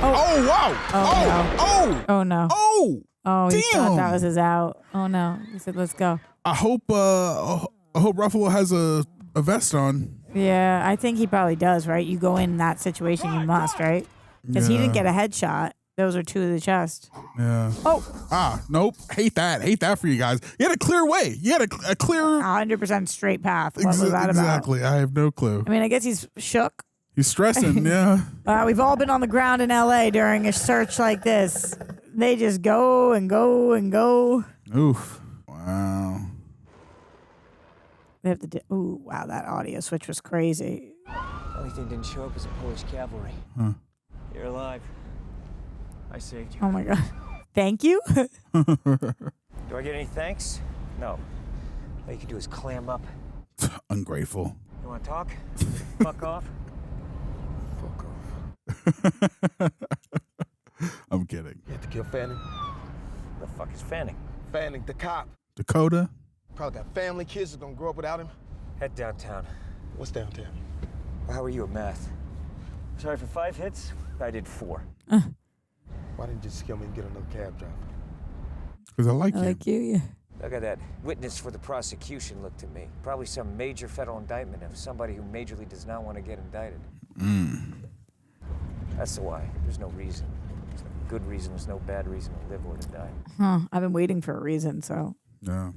Oh, wow. Oh, no. Oh, he thought that was his out. Oh, no. He said, let's go. I hope Ruffalo has a vest on. Yeah, I think he probably does, right? You go in that situation, you must, right? Because he didn't get a headshot. Those are 2 to the chest. Yeah. Oh. Nope. Hate that for you guys. You had a clear way. You had a clear... 100% straight path. What was that about? Exactly. I have no clue. I mean, I guess he's shook. He's stressing, yeah. We've all been on the ground in L.A. during a search like this. They just go and go and go. Oof. Wow. They have to ooh, wow, that audio switch was crazy. Only thing didn't show up was the Polish cavalry. Huh. You're alive. I saved you. Oh my God. Thank you? Do I get any thanks? No. All you can do is clam up. Ungrateful. You want to talk? Fuck off? I'm kidding. You have to kill Fanning. The fuck is Fanning? Fanning, the cop. Dakota. Probably got family, kids that's gonna grow up without him. Head downtown. What's downtown? Well, how are you at math? Sorry, for 5 hits, I did 4. Why didn't you just kill me and get another cab driver? Because I like you. I like you, yeah. Look at that witness for the prosecution look to me. Probably some major federal indictment of somebody who majorly does not want to get indicted. That's the why. There's no reason. There's no good reason. There's no bad reason to live or to die. Huh. I've been waiting for a reason, so. Yeah.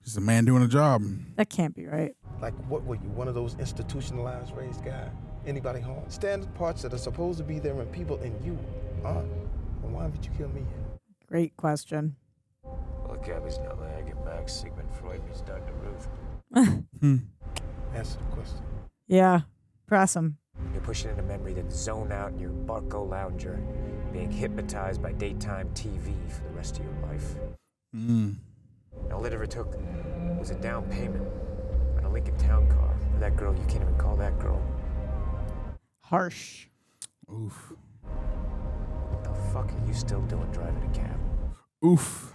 Just a man doing a job. That can't be right. Like, what were you, one of those institutionalized raised guys? Anybody home? Standard parts that are supposed to be there when people in you aren't. Well, why did you kill me? Great question. Well, the cab is in LA. I get Max, Sigmund Freud, and his Dr. Ruth. Answer the question. Yeah, press him. You're pushing into memory, then zone out in your Barco lounger, being hypnotized by daytime TV for the rest of your life. All it ever took was a down payment on a Lincoln Town car. That girl, you can't even call that girl. Harsh. Oof. What the fuck are you still doing driving a cab? Oof.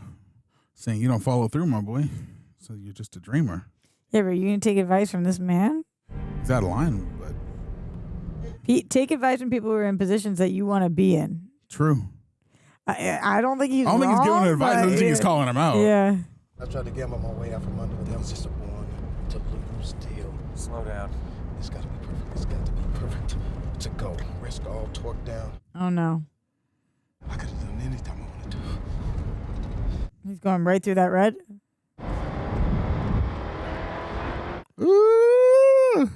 Saying you don't follow through, my boy. So you're just a dreamer. Yeah, but are you going to take advice from this man? He's out of line, but Take advice from people who are in positions that you want to be in. true. I don't think he's I don't think he's giving wrong, advice. I but think he's calling him out. Yeah. I tried to gamble my way out from under, but that was just a warning to lose deal. Slow down. It's got to be perfect. It's got to be perfect to go. Risk all torque down. Oh, no. I could have done anything I wanted to. He's going right through that red. Ooh.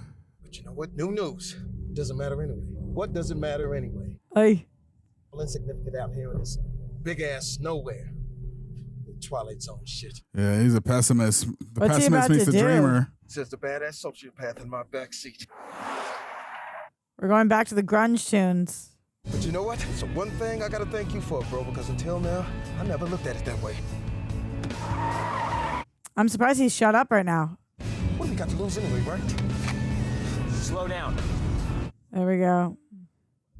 But you know what? New news. Doesn't matter anyway. What does it matter anyway? Hey. Well, insignificant out here in this big ass nowhere. Twilight Zone shit. Yeah, he's a pessimist. The What's he pessimist about meets to the do? dreamer. Says the badass sociopath in my backseat. We're going back to the grunge tunes. But you know what? It's the one thing I gotta thank you for, bro, because until now, I never looked at it that way. I'm surprised he's shut up right now. What do we got to lose anyway, right? Slow down. There we go.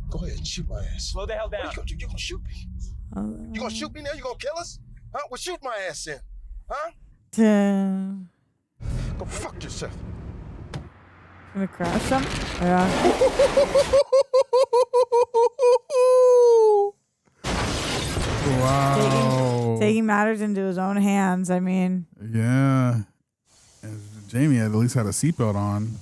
Go ahead and shoot my ass. Slow the hell down. You gonna shoot me? You gonna shoot me now? You gonna kill us? Huh? Well, shoot my ass in. Huh? Go fuck yourself. Gonna crash some? Yeah. Wow. Taking matters into his own hands. I mean, Yeah. And Jamie had at least had a seatbelt on.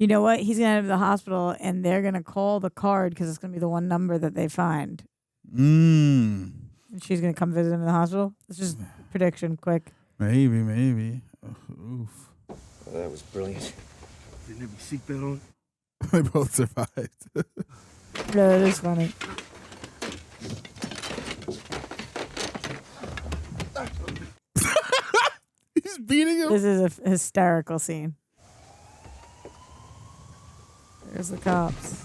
you know what? He's gonna head to the hospital, and they're gonna call the card because it's gonna be the one number that they find. And she's gonna come visit him in the hospital. It's just prediction, quick. Maybe. Oof. That was brilliant. Didn't have my seatbelt on. They both survived. Yeah, that is funny. He's beating him. This is a hysterical scene. There's the cops.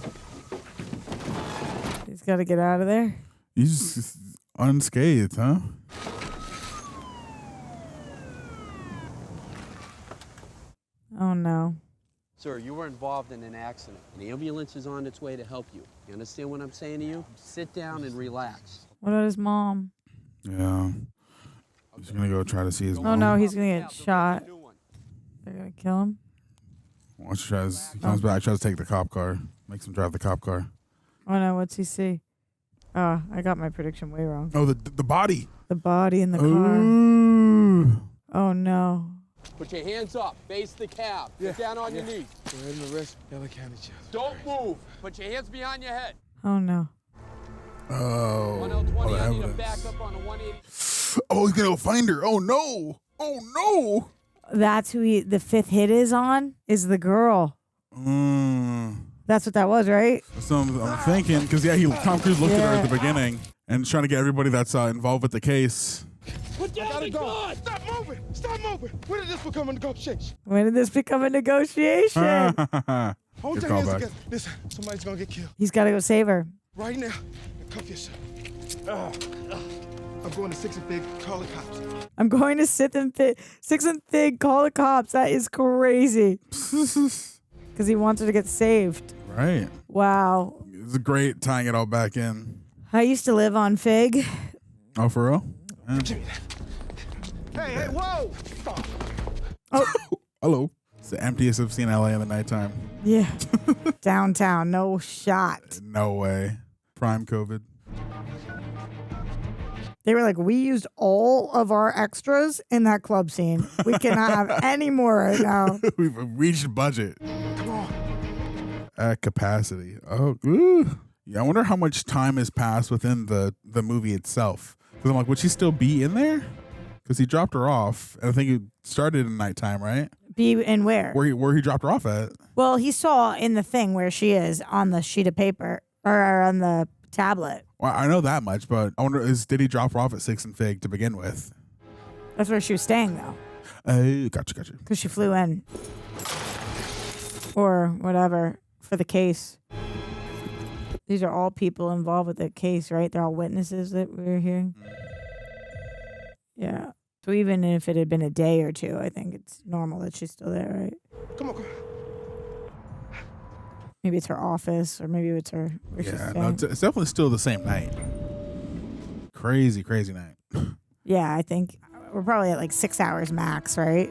He's got to get out of there. He's just unscathed, huh? Oh, no. Sir, you were involved in an accident. An ambulance is on its way to help you. You understand what I'm saying to you? Sit down and relax. What about his mom? Yeah. He's going to go try to see his mom. Oh, no, he's going to get shot. They're going to kill him? Once he comes back, tries to take the cop car. Makes him drive the cop car. Oh, no, what's he see? Oh, I got my prediction way wrong. Oh, the body. The body in the car. Ooh. Oh, no. Put your hands up. Face the cab. Get down on your knees. We're in the rest. LA County Jail. Don't move. Put your hands behind your head. Oh, no. Oh. 1L20, I need a evidence. backup on a 180. Oh, he's going to go find her. Oh, no. Oh, no. That's who the fifth hit is on? Is the girl. That's what that was, right? So I'm thinking, because, Tom Cruise looked at her at the beginning and trying to get everybody that's involved with the case. I gotta go. Stop moving. Stop moving. When did this become a negotiation? When did this become a negotiation? Hold Good your hands callback. together. Listen, somebody's gonna get killed. He's got to go save her. Right now. Cuff yourself. I'm going to 6 and Fig, call the cops. I'm going to Six and Fig, call the cops. That is crazy. Because he wants her to get saved. Right. Wow. It's great tying it all back in. I used to live on Fig. Oh, for real? Yeah. Hey, whoa! Stop. Oh. Hello. It's the emptiest I've seen LA in the nighttime. Yeah. Downtown. No shot. No way. Prime COVID. They were like, we used all of our extras in that club scene. We cannot have any more right now. We've reached budget. Come on. At capacity. Oh, ooh. Yeah, I wonder how much time has passed within the movie itself. Because I'm like, would she still be in there? Because he dropped her off. And I think it started in nighttime, right? Be in where? Where he dropped her off at. Well, he saw in the thing where she is on the sheet of paper or on the tablet. Well, I know that much, but I wonder, did he drop her off at 6 and Fig to begin with? That's where she was staying, though. Gotcha. Because she flew in. Or whatever for the case. These are all people involved with the case, right? They're all witnesses that we're hearing. Yeah. So even if it had been a day or two, I think it's normal that she's still there, right? Come on. Maybe it's her office, or maybe it's her. Yeah, no, it's definitely still the same night. Crazy night. Yeah, I think we're probably at like 6 hours max, right?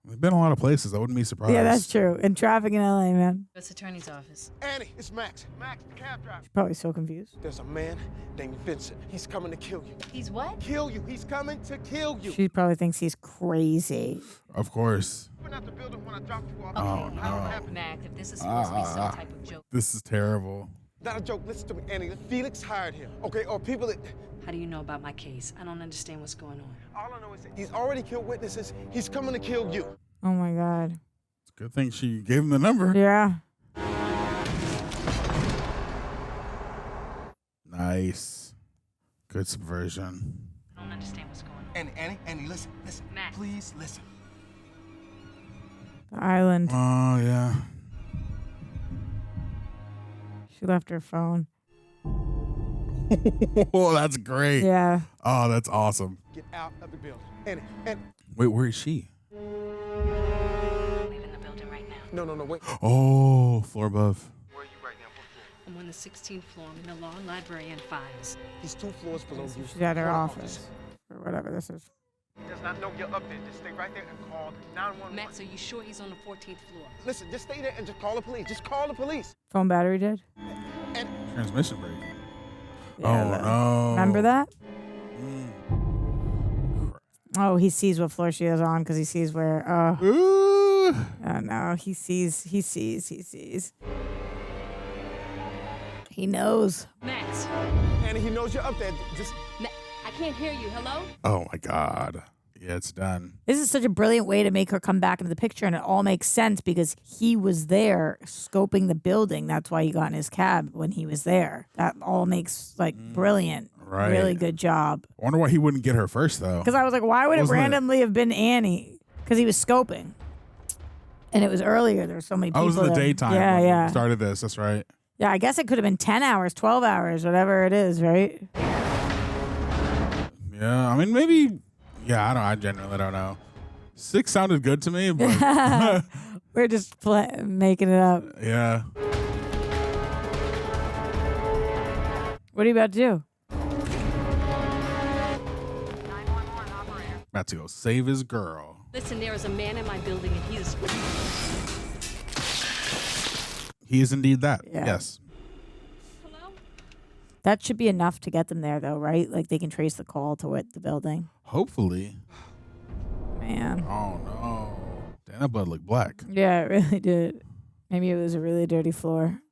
We've been a lot of places. I wouldn't be surprised. Yeah, that's true. And traffic in LA, man. U.S. Attorney's Office. Annie, it's Max. Max, the cab driver. She's probably so confused. There's a man named Vincent. He's coming to kill you. He's what? Kill you. He's coming to kill you. She probably thinks he's crazy. Of course. Went out the building when I dropped you off. Oh, no. Max, if this is supposed to be some type of joke. This is terrible. Not a joke. Listen to me, Annie. Felix hired him. Okay, or people that... How do you know about my case? I don't understand what's going on. All I know is that he's already killed witnesses. He's coming to kill you. Oh my God. It's a good thing she gave him the number. Yeah. Nice. Good subversion. I don't understand what's going on. Annie, listen. Max. Please listen. The island. Oh, yeah. She left her phone. Oh, that's great. Yeah. Oh, that's awesome. Get out of the building. Annie. Wait, where is she? I'm leaving the building right now. No, wait. Oh, floor above. Where are you right now? What floor? I'm on the 16th floor. I'm in the law library and files. He's 2 floors below you. She's at her office. Or whatever this is. He does not know you're up there. Just stay right there and call 911. Max, are you sure he's on the 14th floor? Listen, just stay there and just call the police. Just call the police. Phone battery dead? Transmission break. Yeah, no. Remember that? Oh, he sees what floor she is on because he sees where. Oh no, he sees. He knows. Max. Annie, he knows you're up there. Just. I can't hear you. Hello? Oh my God. Yeah, it's done. This is such a brilliant way to make her come back into the picture, and it all makes sense because he was there scoping the building. That's why he got in his cab when he was there. That all makes brilliant. Right. Really good job. I wonder why he wouldn't get her first, though. Because I was like, why would it Wasn't randomly have been Annie? Because he was scoping. And it was earlier. There were so many people. I was in the there. daytime Yeah, when yeah. we started this. That's right. Yeah, I guess it could have been 10 hours, 12 hours, whatever it is, right? Yeah, I mean, maybe. Yeah, I genuinely don't know. 6 sounded good to me, but. We're just making it up. Yeah. What are you about to do? About to go save his girl. Listen, there is a man in my building and he is... He is indeed that. Yeah. Yes. That should be enough to get them there, though, right? Like they can trace the call to the building. Hopefully. Man. Oh, no. Damn, that blood looked black. Yeah, it really did. Maybe it was a really dirty floor.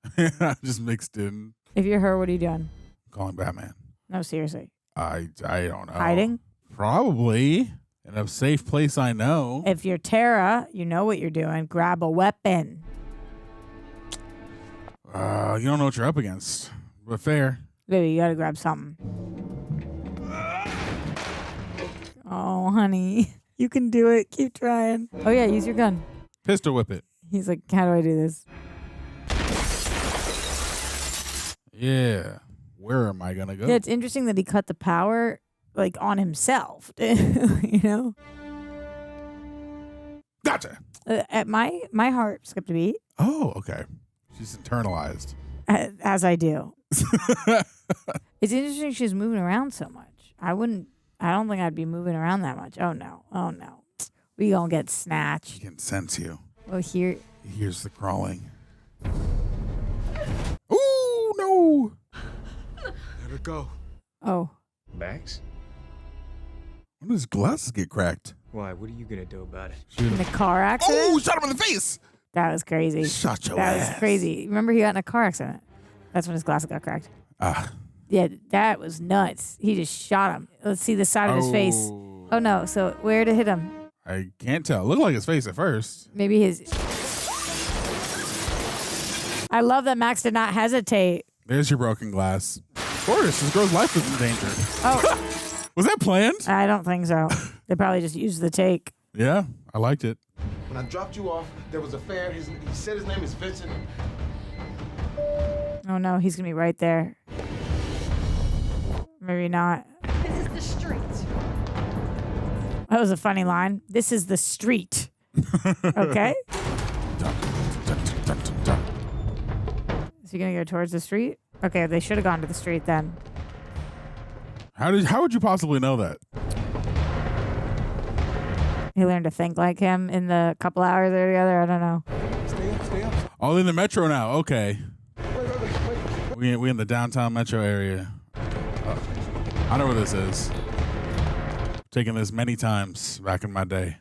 Just mixed in. If you're her, what are you doing? Calling Batman. No, seriously. I don't know. Hiding? Probably. In a safe place I know. If you're Tara, you know what you're doing. Grab a weapon. You don't know what you're up against. But fair. Baby, you gotta grab something. Oh, honey. You can do it. Keep trying. Oh, yeah, use your gun. Pistol whip it. He's like, how do I do this? Yeah. Where am I going to go? Yeah, it's interesting that he cut the power like on himself. You know? Gotcha. At my heart skipped a beat. Oh, okay. She's internalized. As I do. It's interesting she's moving around so much. I don't think I'd be moving around that much. Oh no. We gonna get snatched. He can sense you. Oh, here. He hears the crawling. Ooh, no. Let her go. Oh. Max? When did his glasses get cracked? Why? What are you gonna do about it? In a car accident? Oh, shot him in the face. That was crazy. Shot your That ass. was crazy. Remember he got in a car accident? That's when his glasses got cracked. Yeah, that was nuts. He just shot him. Let's see the side of his face. Oh no, so where to hit him? I can't tell. It looked like his face at first. Maybe his... I love that Max did not hesitate. There's your broken glass. Of course, this girl's life is in danger. Oh. Was that planned? I don't think so. They probably just used the take. Yeah, I liked it. When I dropped you off, there was a fan. He said his name is Vincent. Oh no, he's gonna be right there. Maybe not. This is the street. That was a funny line. This is the street. Okay. Is he gonna go towards the street? Okay, they should have gone to the street then. How would you possibly know that? He learned to think like him in the couple hours they're together. I don't know. Stay up. Oh, in the metro now. Okay. We in the downtown metro area. I know where this is. Taken this many times back in my day.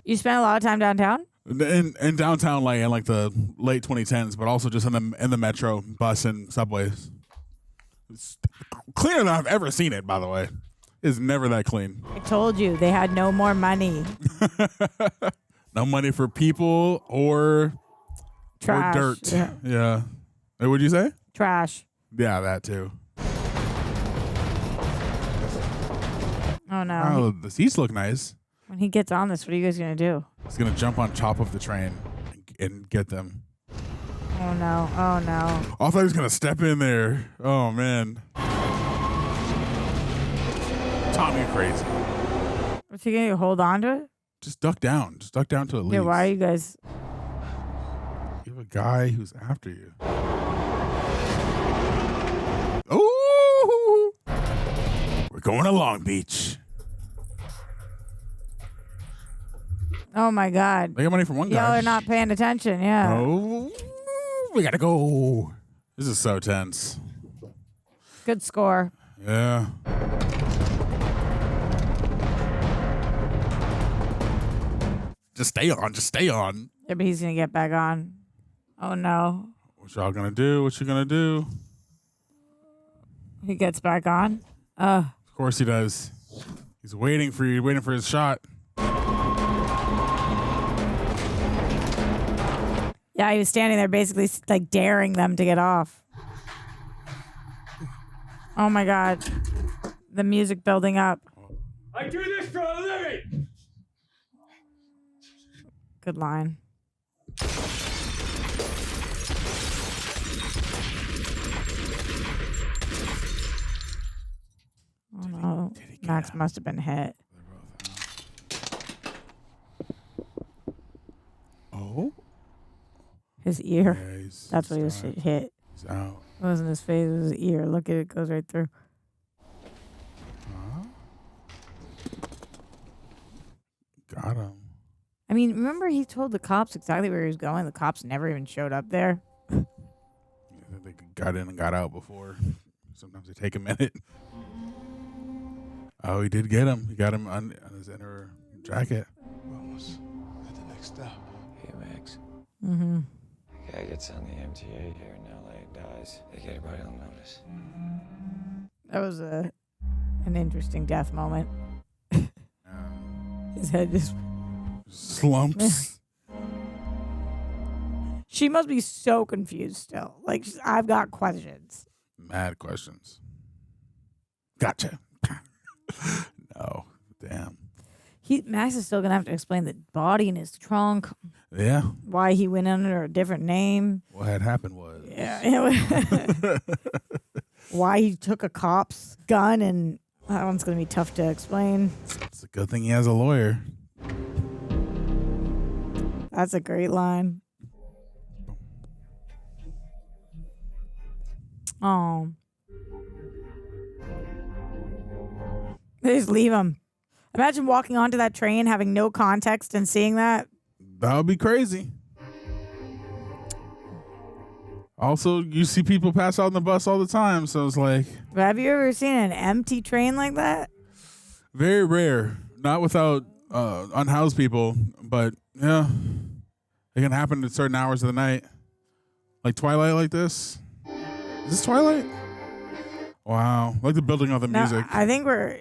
You spent a lot of time downtown? In downtown, like in like the late 2010s, but also just in the metro, bus and subways. It's cleaner than I've ever seen it, by the way. It's never that clean. I told you they had no more money. No money for people or Trash. Or dirt. Yeah. Yeah. Hey, what'd you say? Trash. Yeah, that too. Oh no. Oh, the seats look nice. When he gets on this, what are you guys gonna do? He's gonna jump on top of the train and get them. Oh no. Oh no. I thought he was gonna step in there. Oh man. Tommy crazy. What's he gonna do? Hold on to it? Just duck down. Just duck down to at least. Yeah, why are you guys? You have a guy who's after you. Ooh! We're going to Long Beach. Oh my God. They got money from one guy. Y'all are not paying attention. Yeah. Oh, we gotta go. This is so tense. Good score. Yeah. Just stay on. Just stay on. Yeah, but he's gonna get back on. Oh no. What y'all gonna do? What you gonna do? He gets back on. Of course he does. He's waiting for you. Waiting for his shot. Yeah, he was standing there basically like daring them to get off. Oh my God. The music building up. I do this for a living. Good line. Oh no. Max must have been hit. Oh? His ear. Yeah, That's what he was hit. He's out. It wasn't his face, it was his ear. Look at it, goes right through. Got him. I mean, remember he told the cops exactly where he was going? The cops never even showed up there. They got in and got out before. Sometimes they take a minute. Oh, he did get him. He got him on his inner jacket. We're almost at the next stop. Hey, Max. Mm-hmm. A guy gets on the MTA here in LA and dies. They get everybody on notice. That was an interesting death moment. His head just slumps. She must be so confused still. Like, I've got questions. Mad questions. Gotcha. No. Damn. Max is still going to have to explain the body in his trunk. Yeah. Why he went under a different name. What had happened was. Yeah. Why he took a cop's gun, and that one's going to be tough to explain. It's a good thing he has a lawyer. That's a great line. Oh. They just leave him. Imagine walking onto that train, having no context, and seeing that. That would be crazy. Also, you see people pass out on the bus all the time, so it's like. But have you ever seen an empty train like that? Very rare. Not without unhoused people, but yeah. It can happen at certain hours of the night. Like Twilight like this. Is this Twilight? Wow. Like the building of the music. I think we're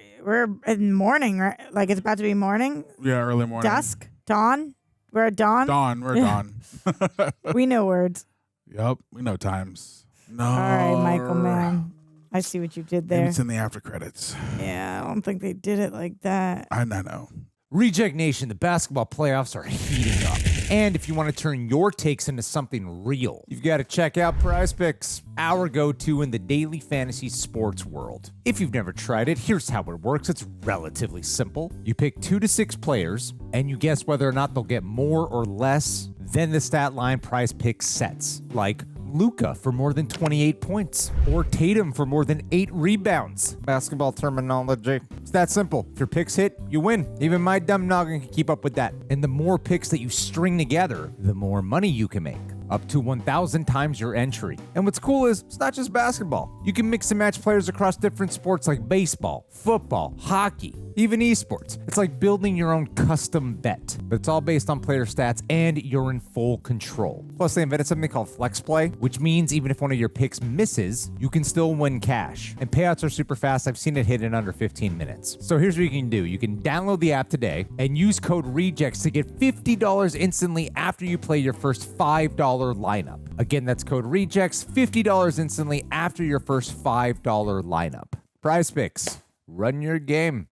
in morning, right? Like it's about to be morning. Yeah, early morning. Dusk? Dawn? We're at dawn? Dawn. We're at dawn. We know words. Yep. We know times. No. All right, Michael Mann. I see what you did Maybe there. it's in the after credits. Yeah, I don't think they did it like that. I know. Reject Nation, the basketball playoffs are heating up. And if you want to turn your takes into something real, you've got to check out Prize Picks, our go-to in the daily fantasy sports world. If you've never tried it, here's how it works. It's relatively simple. You pick 2 to 6 players, and you guess whether or not they'll get more or less than the stat line Prize Picks sets, like Luka for more than 28 points, or Tatum for more than 8 rebounds. Basketball terminology. It's that simple. If your picks hit, you win. Even my dumb noggin can keep up with that. And the more picks that you string together, the more money you can make. Up to 1,000 times your entry. And what's cool is, it's not just basketball. You can mix and match players across different sports like baseball, football, hockey, even esports. It's like building your own custom bet, but it's all based on player stats and you're in full control. Plus, they invented something called Flex Play, which means even if one of your picks misses, you can still win cash. And payouts are super fast. I've seen it hit in under 15 minutes. So here's what you can do. You can download the app today and use code REJECTS to get $50 instantly after you play your first $5 lineup. Again, that's code REJECTS, $50 instantly after your first $5 lineup. Prize Picks. Run your game.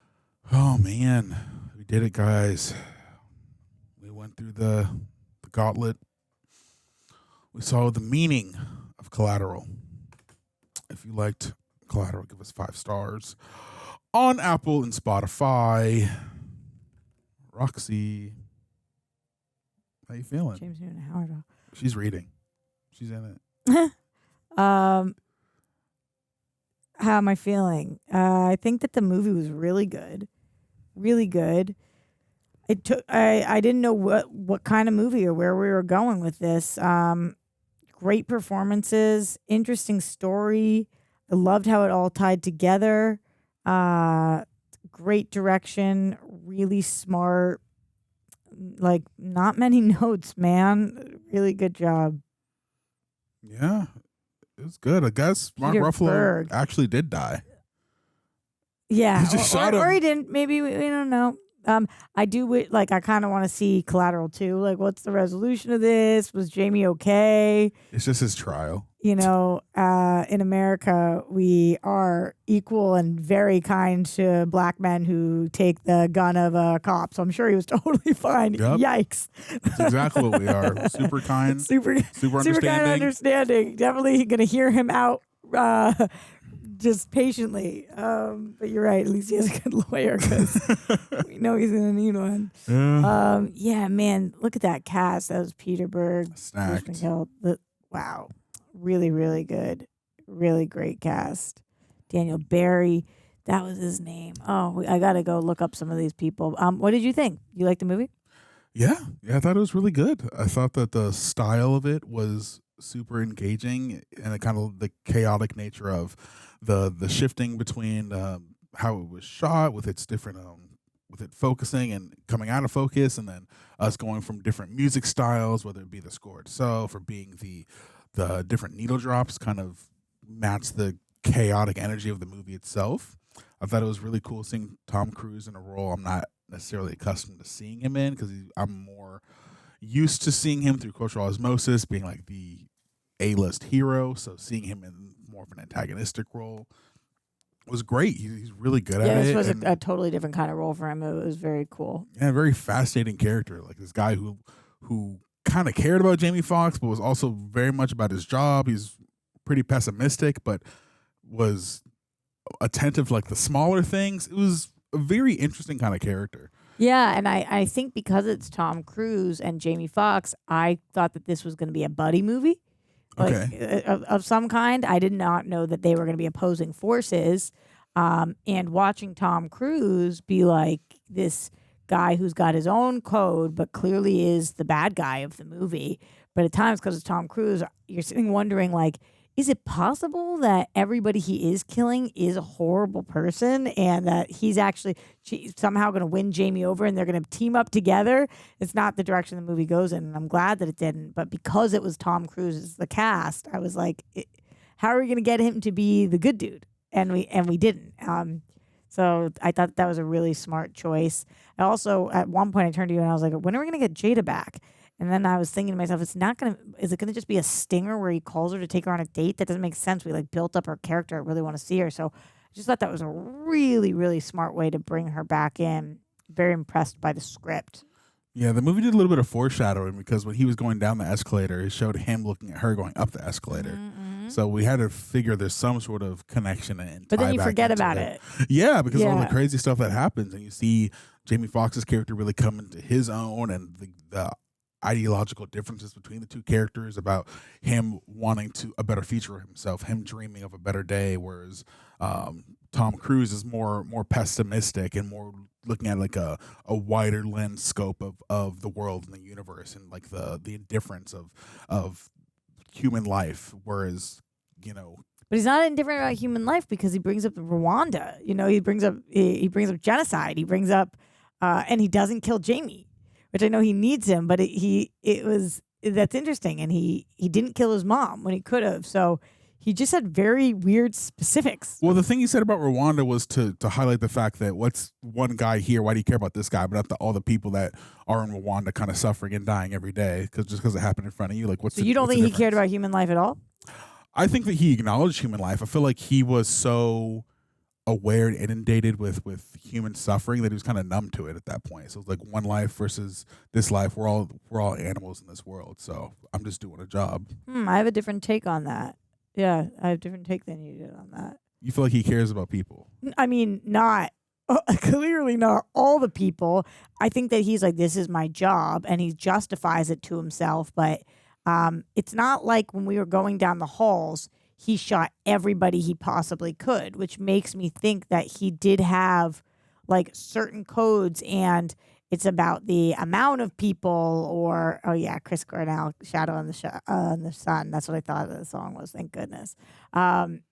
Oh, man. We did it, guys. We went through the gauntlet. We saw the meaning of Collateral. If you liked Collateral, give us 5 stars on Apple and Spotify. Roxy, how you feeling? James Newton Howard. She's reading. She's in it. How am I feeling? I think that the movie was really good. Really good. It took. I didn't know what kind of movie or where we were going with this. Great performances, interesting story. I loved how it all tied together. Great direction, really smart. Like, not many notes, man. Really good job. Yeah, it was good. I guess Mark Ruffalo actually did die. Yeah, He just shot him. or he didn't. Maybe we don't know. I do like. I kind of want to see Collateral too. Like, what's the resolution of this? Was Jamie okay? It's just his trial. You know, in America, we are equal and very kind to black men who take the gun of a cop. So I'm sure he was totally fine. Yep. Yikes. That's exactly what we are. Super kind. Super understanding. kind of understanding. Definitely going to hear him out just patiently. But you're right. At least he has a good lawyer because we know he's going to need one. Yeah. Yeah, man. Look at that cast. That was Peter Berg. Stacked. Wow. Really, really good. Really great cast. Daniel Barry. That was his name. Oh, I got to go look up some of these people. What did you think? You liked the movie? Yeah, I thought it was really good. I thought that the style of it was super engaging and the kind of the chaotic nature of the shifting between how it was shot with its different with it focusing and coming out of focus, and then us going from different music styles, whether it be the score itself or being the different needle drops kind of match the chaotic energy of the movie itself. I thought it was really cool seeing Tom Cruise in a role I'm not necessarily accustomed to seeing him in, because I'm more used to seeing him through cultural osmosis, being like the A-list hero. So seeing him in more of an antagonistic role was great. He's really good at it. Yeah, this was a totally different kind of role for him. It was very cool. Yeah, a very fascinating character. Like this guy who kind of cared about Jamie Foxx, but was also very much about his job. He's pretty pessimistic, but was attentive to like the smaller things. It was a very interesting kind of character. Yeah, and I think because it's Tom Cruise and Jamie Foxx, I thought that this was going to be a buddy movie. Of some kind. I did not know that they were going to be opposing forces. And watching Tom Cruise be like this guy who's got his own code, but clearly is the bad guy of the movie. But at times, because it's Tom Cruise, you're sitting wondering, like, is it possible that everybody he is killing is a horrible person and that he's actually somehow going to win Jamie over and they're going to team up together? It's not the direction the movie goes in, and I'm glad that it didn't. But because it was Tom Cruise as the cast, I was like, how are we going to get him to be the good dude? And we didn't. So I thought that was a really smart choice. I also, at one point, I turned to you and I was like, when are we going to get Jada back? And then I was thinking to myself, is it gonna just be a stinger where he calls her to take her on a date? That doesn't make sense. We like built up her character. I really want to see her. So I just thought that was a really, really smart way to bring her back in. Very impressed by the script. Yeah, the movie did a little bit of foreshadowing because when he was going down the escalator, it showed him looking at her going up the escalator. So we had to figure there's some sort of connection and But then tie you back forget into about it. Yeah, because of all the crazy stuff that happens, and you see Jamie Foxx's character really come into his own, and the ideological differences between the two characters about him wanting a better future for himself, him dreaming of a better day, whereas Tom Cruise is more pessimistic and more looking at like a wider lens scope of the world and the universe and like the indifference of human life, whereas But he's not indifferent about human life because he brings up Rwanda. He brings up genocide. He brings up and he doesn't kill Jamie, which I know he needs him, but that's interesting. And he didn't kill his mom when he could have. So he just had very weird specifics. Well, the thing he said about Rwanda was to highlight the fact that what's one guy here? Why do you care about this guy, but not all the people that are in Rwanda kind of suffering and dying every day because it happened in front of you? Like, So you don't think he cared about human life at all? I think that he acknowledged human life. I feel like he was so aware and inundated with human suffering that he was kind of numb to it at that point. So it's like one life versus this life. We're all animals in this world. So I'm just doing a job. I have a different take on that. Yeah, I have a different take than you did on that. You feel like he cares about people? I mean, clearly not all the people. I think that he's like, this is my job, and he justifies it to himself. But it's not like when we were going down the halls, he shot everybody he possibly could, which makes me think that he did have like certain codes, and it's about the amount of people or, Chris Cornell, Shadow in the Sun. That's what I thought the song was, thank goodness. And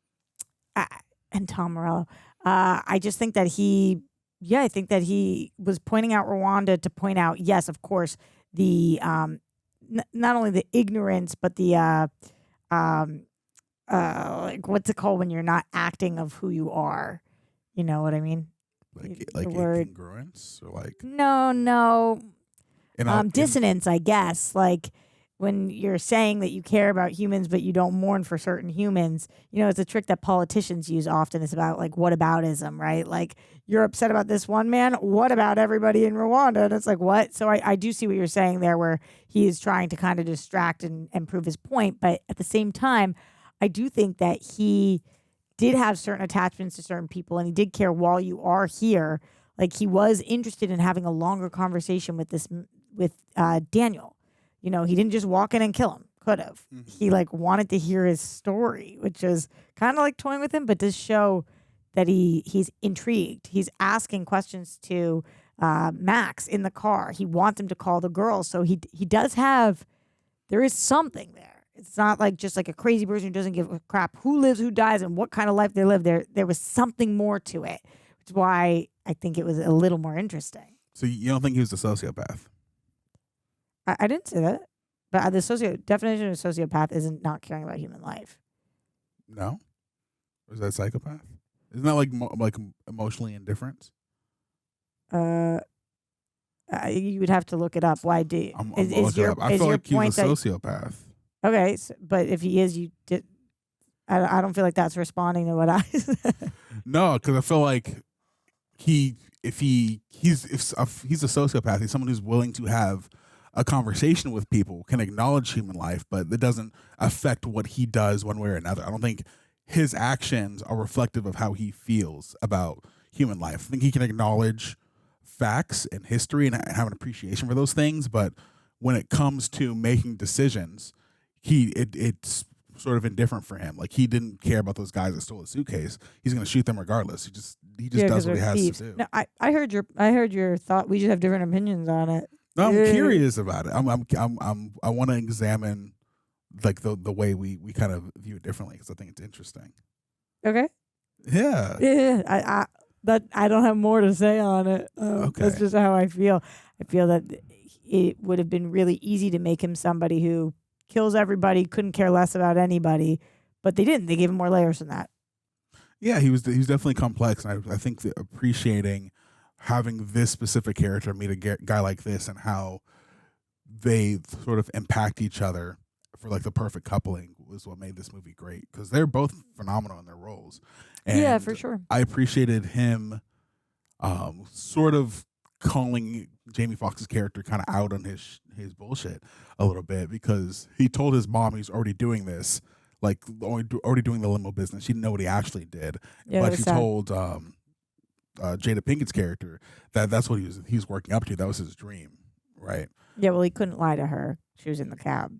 Tom Morello. I just think that I think that he was pointing out Rwanda to point out, yes, of course, the not only the ignorance, but the like what's it called when you're not acting of who you are? You know what I mean? Like incongruence or like no dissonance, I guess. Like when you're saying that you care about humans but you don't mourn for certain humans, it's a trick that politicians use often. It's about like whataboutism, right? Like you're upset about this one man, what about everybody in Rwanda? And it's like, what? So I do see what you're saying there, where he is trying to kind of distract and prove his point, but at the same time I do think that he did have certain attachments to certain people, and he did care while you are here. Like he was interested in having a longer conversation with Daniel. He didn't just walk in and kill him. Could have. He like wanted to hear his story, which is kind of like toying with him, but does show that he's intrigued. He's asking questions to Max in the car. He wants him to call the girls, so he does have. There is something there. It's not like just like a crazy person who doesn't give a crap who lives, who dies, and what kind of life they live. There was something more to it, which is why I think it was a little more interesting. So you don't think he was a sociopath? I didn't say that, but the definition of a sociopath isn't not caring about human life. No, or is that psychopath? Isn't that like emotionally indifferent? You would have to look it up. Why do you? I feel like he's a sociopath. Okay, but if he is, I don't feel like that's responding to what I said. No, because I feel like he's a sociopath. He's someone who's willing to have a conversation with people, can acknowledge human life, but it doesn't affect what he does one way or another. I don't think his actions are reflective of how he feels about human life. I think he can acknowledge facts and history and have an appreciation for those things, but when it comes to making decisions, it's sort of indifferent for him. Like he didn't care about those guys that stole a suitcase. He's going to shoot them regardless. He just does what he has to do. No, I heard your thought. We just have different opinions on it. No, I'm curious about it. I want to examine like the way we kind of view it differently because I think it's interesting. Okay. Yeah. Yeah. I don't have more to say on it. Okay. That's just how I feel. I feel that it would have been really easy to make him somebody who kills everybody, couldn't care less about anybody, but they didn't. They gave him more layers than that. Yeah, he was definitely complex, and I think that appreciating having this specific character meet a guy like this and how they sort of impact each other for like the perfect coupling was what made this movie great, because they're both phenomenal in their roles. And yeah, for sure. I appreciated him sort of calling Jamie Foxx's character kind of out on his bullshit a little bit, because he told his mom he's already doing this, like already doing the limo business. She didn't know what he actually did, Yeah, but that's he sad. told Jada Pinkett's character that's what he was working up to. That was his dream, right? Yeah, well, he couldn't lie to her. She was in the cab.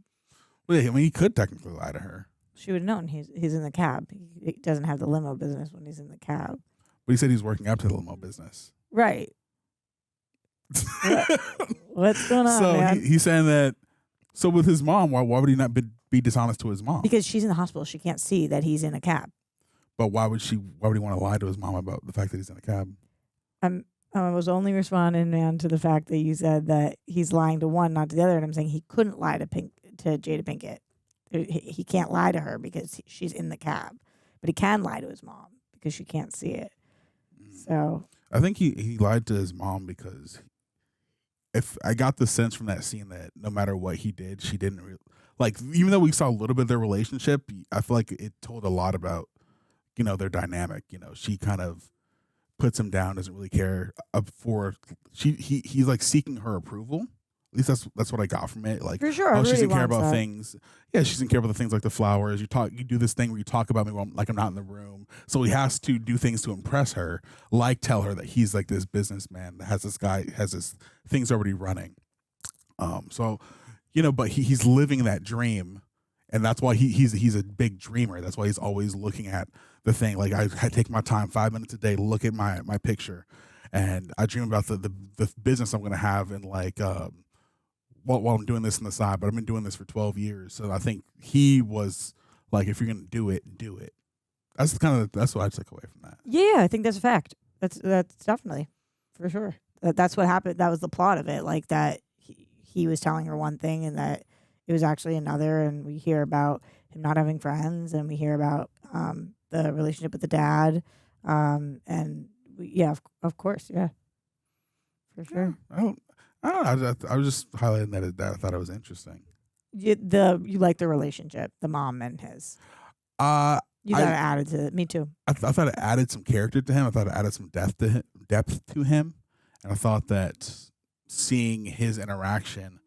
Well, I mean, he could technically lie to her, She would have known he's in the cab. He doesn't have the limo business when he's in the cab. but he said he's working up to the limo business. Right. What's going on, So man? he's saying that. So with his mom, why would he not be dishonest to his mom? Because she's in the hospital. She can't see that he's in a cab. But why would he want to lie to his mom about the fact that he's in a cab? I was only responding, man, to the fact that you said that he's lying to one, not to the other. And I'm saying he couldn't lie to Jada Pinkett. He can't lie to her because she's in the cab. But he can lie to his mom because she can't see it. So I think he lied to his mom because if I got the sense from that scene that no matter what he did, she didn't like, even though we saw a little bit of their relationship, I feel like it told a lot about, their dynamic. She kind of puts him down, doesn't really care he's like seeking her approval. At least that's what I got from it. Like, for sure, oh, she doesn't really care about wants that. things. Yeah, she doesn't care about the things like the flowers. You do this thing where you talk about me like I'm not in the room. So he has to do things to impress her, like tell her that he's like this businessman that has this things already running. But he's living that dream, and that's why he's a big dreamer. That's why he's always looking at the thing. Like, I take my time 5 minutes a day to look at my picture, and I dream about the business I'm going to have, and like while I'm doing this on the side. But I've been doing this for 12 years, so I think he was like, if you're going to do it, do it. That's what I took away from that. yeah, I think that's a fact. That's definitely for sure. That's what happened. That was the plot of it. Like that he was telling her one thing and that it was actually another. And we hear about him not having friends, and we hear about the relationship with the dad. Of course, yeah, for sure. I don't know. I was just highlighting that I thought it was interesting. You like the relationship, the mom and his. You thought it added to it. Me too. I thought it added some character to him. I thought it added some depth to him, and I thought that seeing his interaction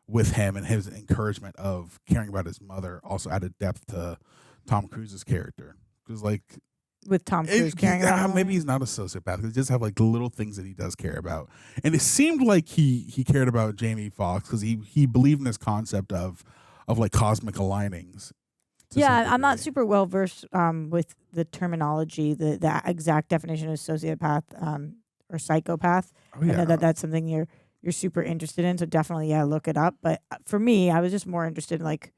with him and his encouragement of caring about his mother also added depth to Tom Cruise's character. Because with Tom Cruise caring about him? maybe he's not a sociopath. He just have like the little things that he does care about, and it seemed like he cared about Jamie Foxx because he believed in this concept of like cosmic alignings. Yeah, I'm not super well versed with the terminology, the exact definition of sociopath or psychopath. Oh, yeah. I know that's something you're super interested in, so definitely look it up. But for me, I was just more interested in like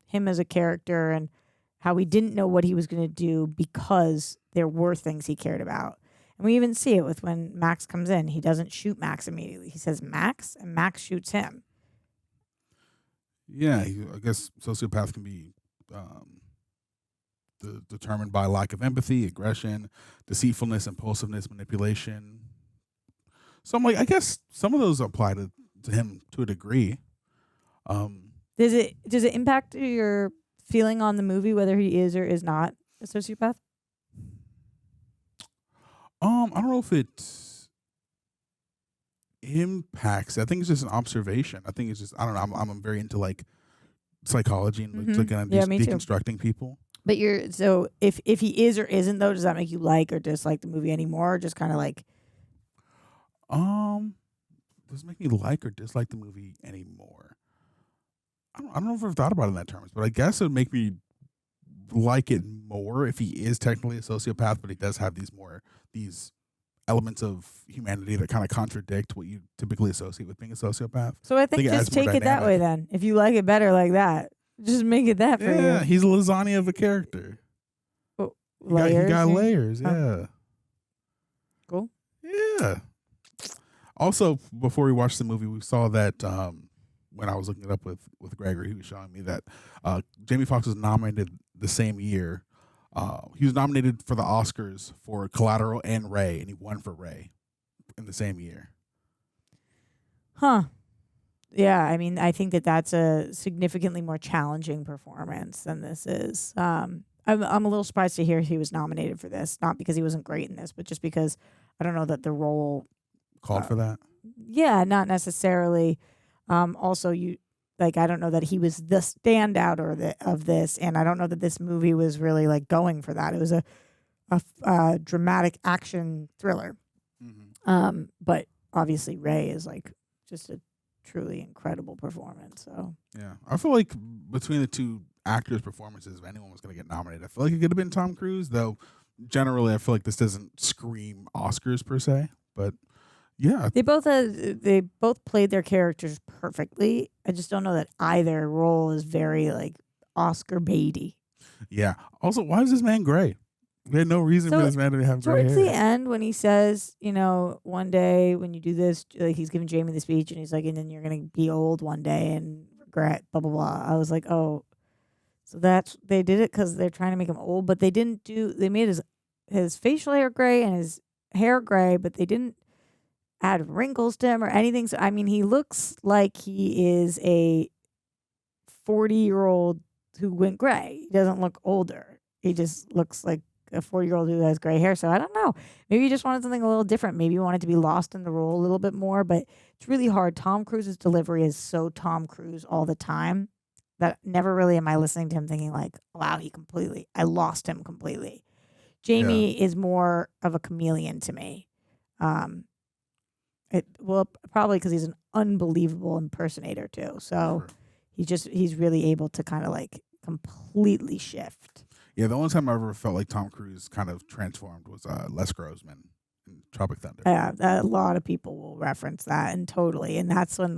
him as a character and how we didn't know what he was going to do because there were things he cared about. And we even see it with when Max comes in. He doesn't shoot Max immediately. He says Max, and Max shoots him. Yeah, I guess sociopath can be determined by lack of empathy, aggression, deceitfulness, impulsiveness, manipulation. So I'm like, I guess some of those apply to him to a degree. Does it impact your feeling on the movie whether he is or is not a sociopath? I don't know if it impacts. I think it's just an observation. I think it's just, I don't know. I'm very into like psychology and like kind of deconstructing people. But so if he is or isn't though, does that make you like or dislike the movie anymore? Or just kind of like, does it make me like or dislike the movie anymore? I don't know if I've thought about it in that terms, but I guess it would make me like it more if he is technically a sociopath, but he does have these elements of humanity that kind of contradict what you typically associate with being a sociopath. So I think just take it that way then. If you like it better like that, just make it that for you. Yeah, he's a lasagna of a character. Oh, He got layers, yeah. Oh. Cool. Yeah. Also, before we watched the movie, we saw that when I was looking it up with Gregory, he was showing me that Jamie Foxx was nominated the same year. He was nominated for the Oscars for Collateral and Ray, and he won for Ray in the same year. Huh. Yeah, I mean, I think that that's a significantly more challenging performance than this is. I'm a little surprised to hear he was nominated for this, not because he wasn't great in this, but just because I don't know that the role called for that. Yeah, not necessarily. Also, I don't know that he was the standout of this, and I don't know that this movie was really like going for that. It was a dramatic action thriller. But obviously Ray is like just a truly incredible performance. So yeah, I feel like between the two actors' performances, if anyone was going to get nominated, I feel like it could have been Tom Cruise. Though generally, I feel like this doesn't scream Oscars per se. But yeah, they both played their characters perfectly. I just don't know that either role is very like Oscar baity. Yeah. Also, why is this man gray? We had no reason for this man to have gray hair. Towards the end, when he says, one day when you do this, like he's giving Jamie the speech, and he's like, and then you're gonna be old one day and regret, blah blah blah. I was like, oh, so they did it because they're trying to make him old, but they didn't do. They made his facial hair gray and his hair gray, but they didn't add wrinkles to him or anything. So I mean, he looks like he is a 40-year-old who went gray. He doesn't look older. He just looks like a 40-year-old who has gray hair. So I don't know. Maybe you just wanted something a little different. Maybe you wanted to be lost in the role a little bit more, but it's really hard. Tom Cruise's delivery is so Tom Cruise all the time that never really am I listening to him thinking like, wow, I lost him completely. Jamie is more of a chameleon to me. Probably because he's an unbelievable impersonator too. So he's really able to kind of like completely shift. Yeah, the only time I ever felt like Tom Cruise kind of transformed was Les Grossman in Tropic Thunder. Yeah, a lot of people will reference that, and totally. And that's when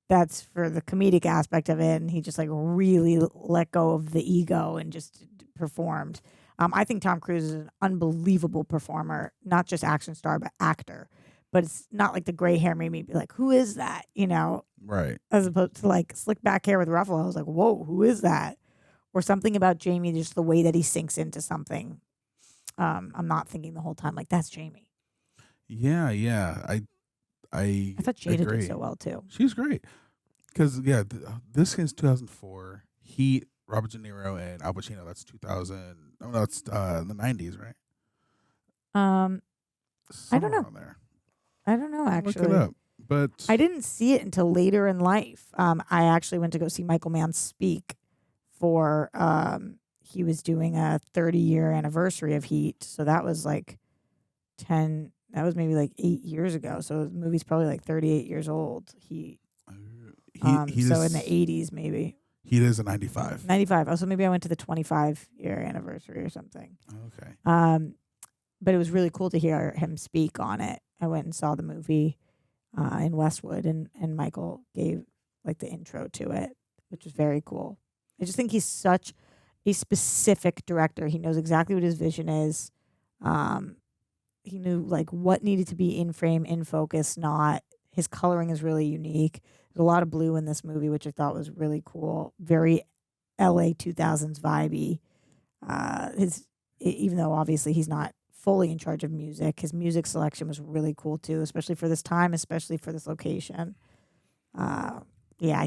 that's for the comedic aspect of it, and he just like really let go of the ego and just performed. I think Tom Cruise is an unbelievable performer, not just action star, but actor. But it's not like the gray hair made me be like, who is that? Right. As opposed to like slick back hair with Ruffalo. I was like, whoa, who is that? Or something about Jamie, just the way that he sinks into something. I'm not thinking the whole time like that's Jamie. Yeah. I thought Jada agree. did so well too. She's great. Because this is 2004. Heat, Robert De Niro, and Al Pacino. That's 2000. Oh no, it's the 90s, right? I don't know. There. I don't know actually. Look it up. But I didn't see it until later in life. I actually went to go see Michael Mann speak for he was doing a 30-year anniversary of Heat. So that was like that was maybe like 8 years ago. So the movie's probably like 38 years old. Heat. So in the 80s maybe. Heat is a 95. 95. Oh, so maybe I went to the 25-year anniversary or something. Okay. But it was really cool to hear him speak on it. I went and saw the movie in Westwood, and Michael gave like the intro to it, which was very cool. I just think he's such a specific director. He knows exactly what his vision is. He knew like what needed to be in frame, in focus, not. His coloring is really unique. There's a lot of blue in this movie, which I thought was really cool. Very LA 2000s vibey. Even though obviously he's not fully in charge of music, his music selection was really cool too, especially for this time, especially for this location. I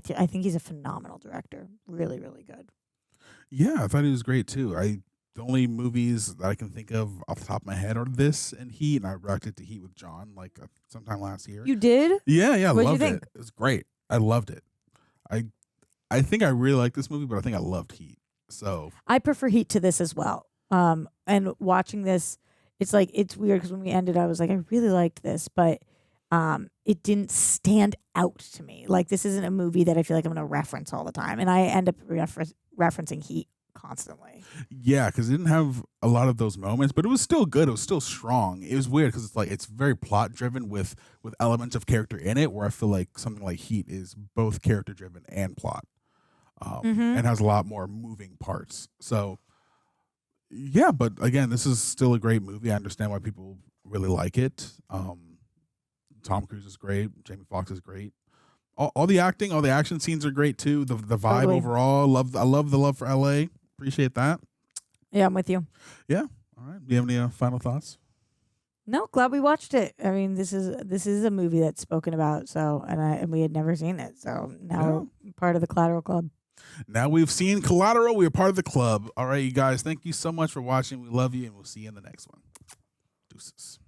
think he's a phenomenal director. Really, really good. Yeah, I thought he was great too. The only movies that I can think of off the top of my head are this and Heat, and I reacted to Heat with John like sometime last year. You did? Yeah, What'd loved you think? it. It was great. I loved it. I think I really like this movie, but I think I loved Heat. So I prefer Heat to this as well. And watching this, it's weird because when we ended, I was like, I really liked this, but it didn't stand out to me. Like, this isn't a movie that I feel like I'm going to reference all the time. And I end up referencing Heat constantly. Yeah, because it didn't have a lot of those moments, but it was still good. It was still strong. It was weird because it's very plot driven with elements of character in it, where I feel like something like Heat is both character driven and plot, and has a lot more moving parts. So yeah, but again, this is still a great movie. I understand why people really like it. Tom Cruise is great. Jamie Foxx is great. All the acting, all the action scenes are great too. The vibe overall, I love the love for LA. Appreciate that. Yeah, I'm with you. Yeah. All right. Do you have any final thoughts? No, glad we watched it. I mean, this is a movie that's spoken about. So, and we had never seen it. So now we're part of the Collateral Club. Now we've seen Collateral. We are part of the club. All right, you guys. Thank you so much for watching. We love you, and we'll see you in the next one. Deuces.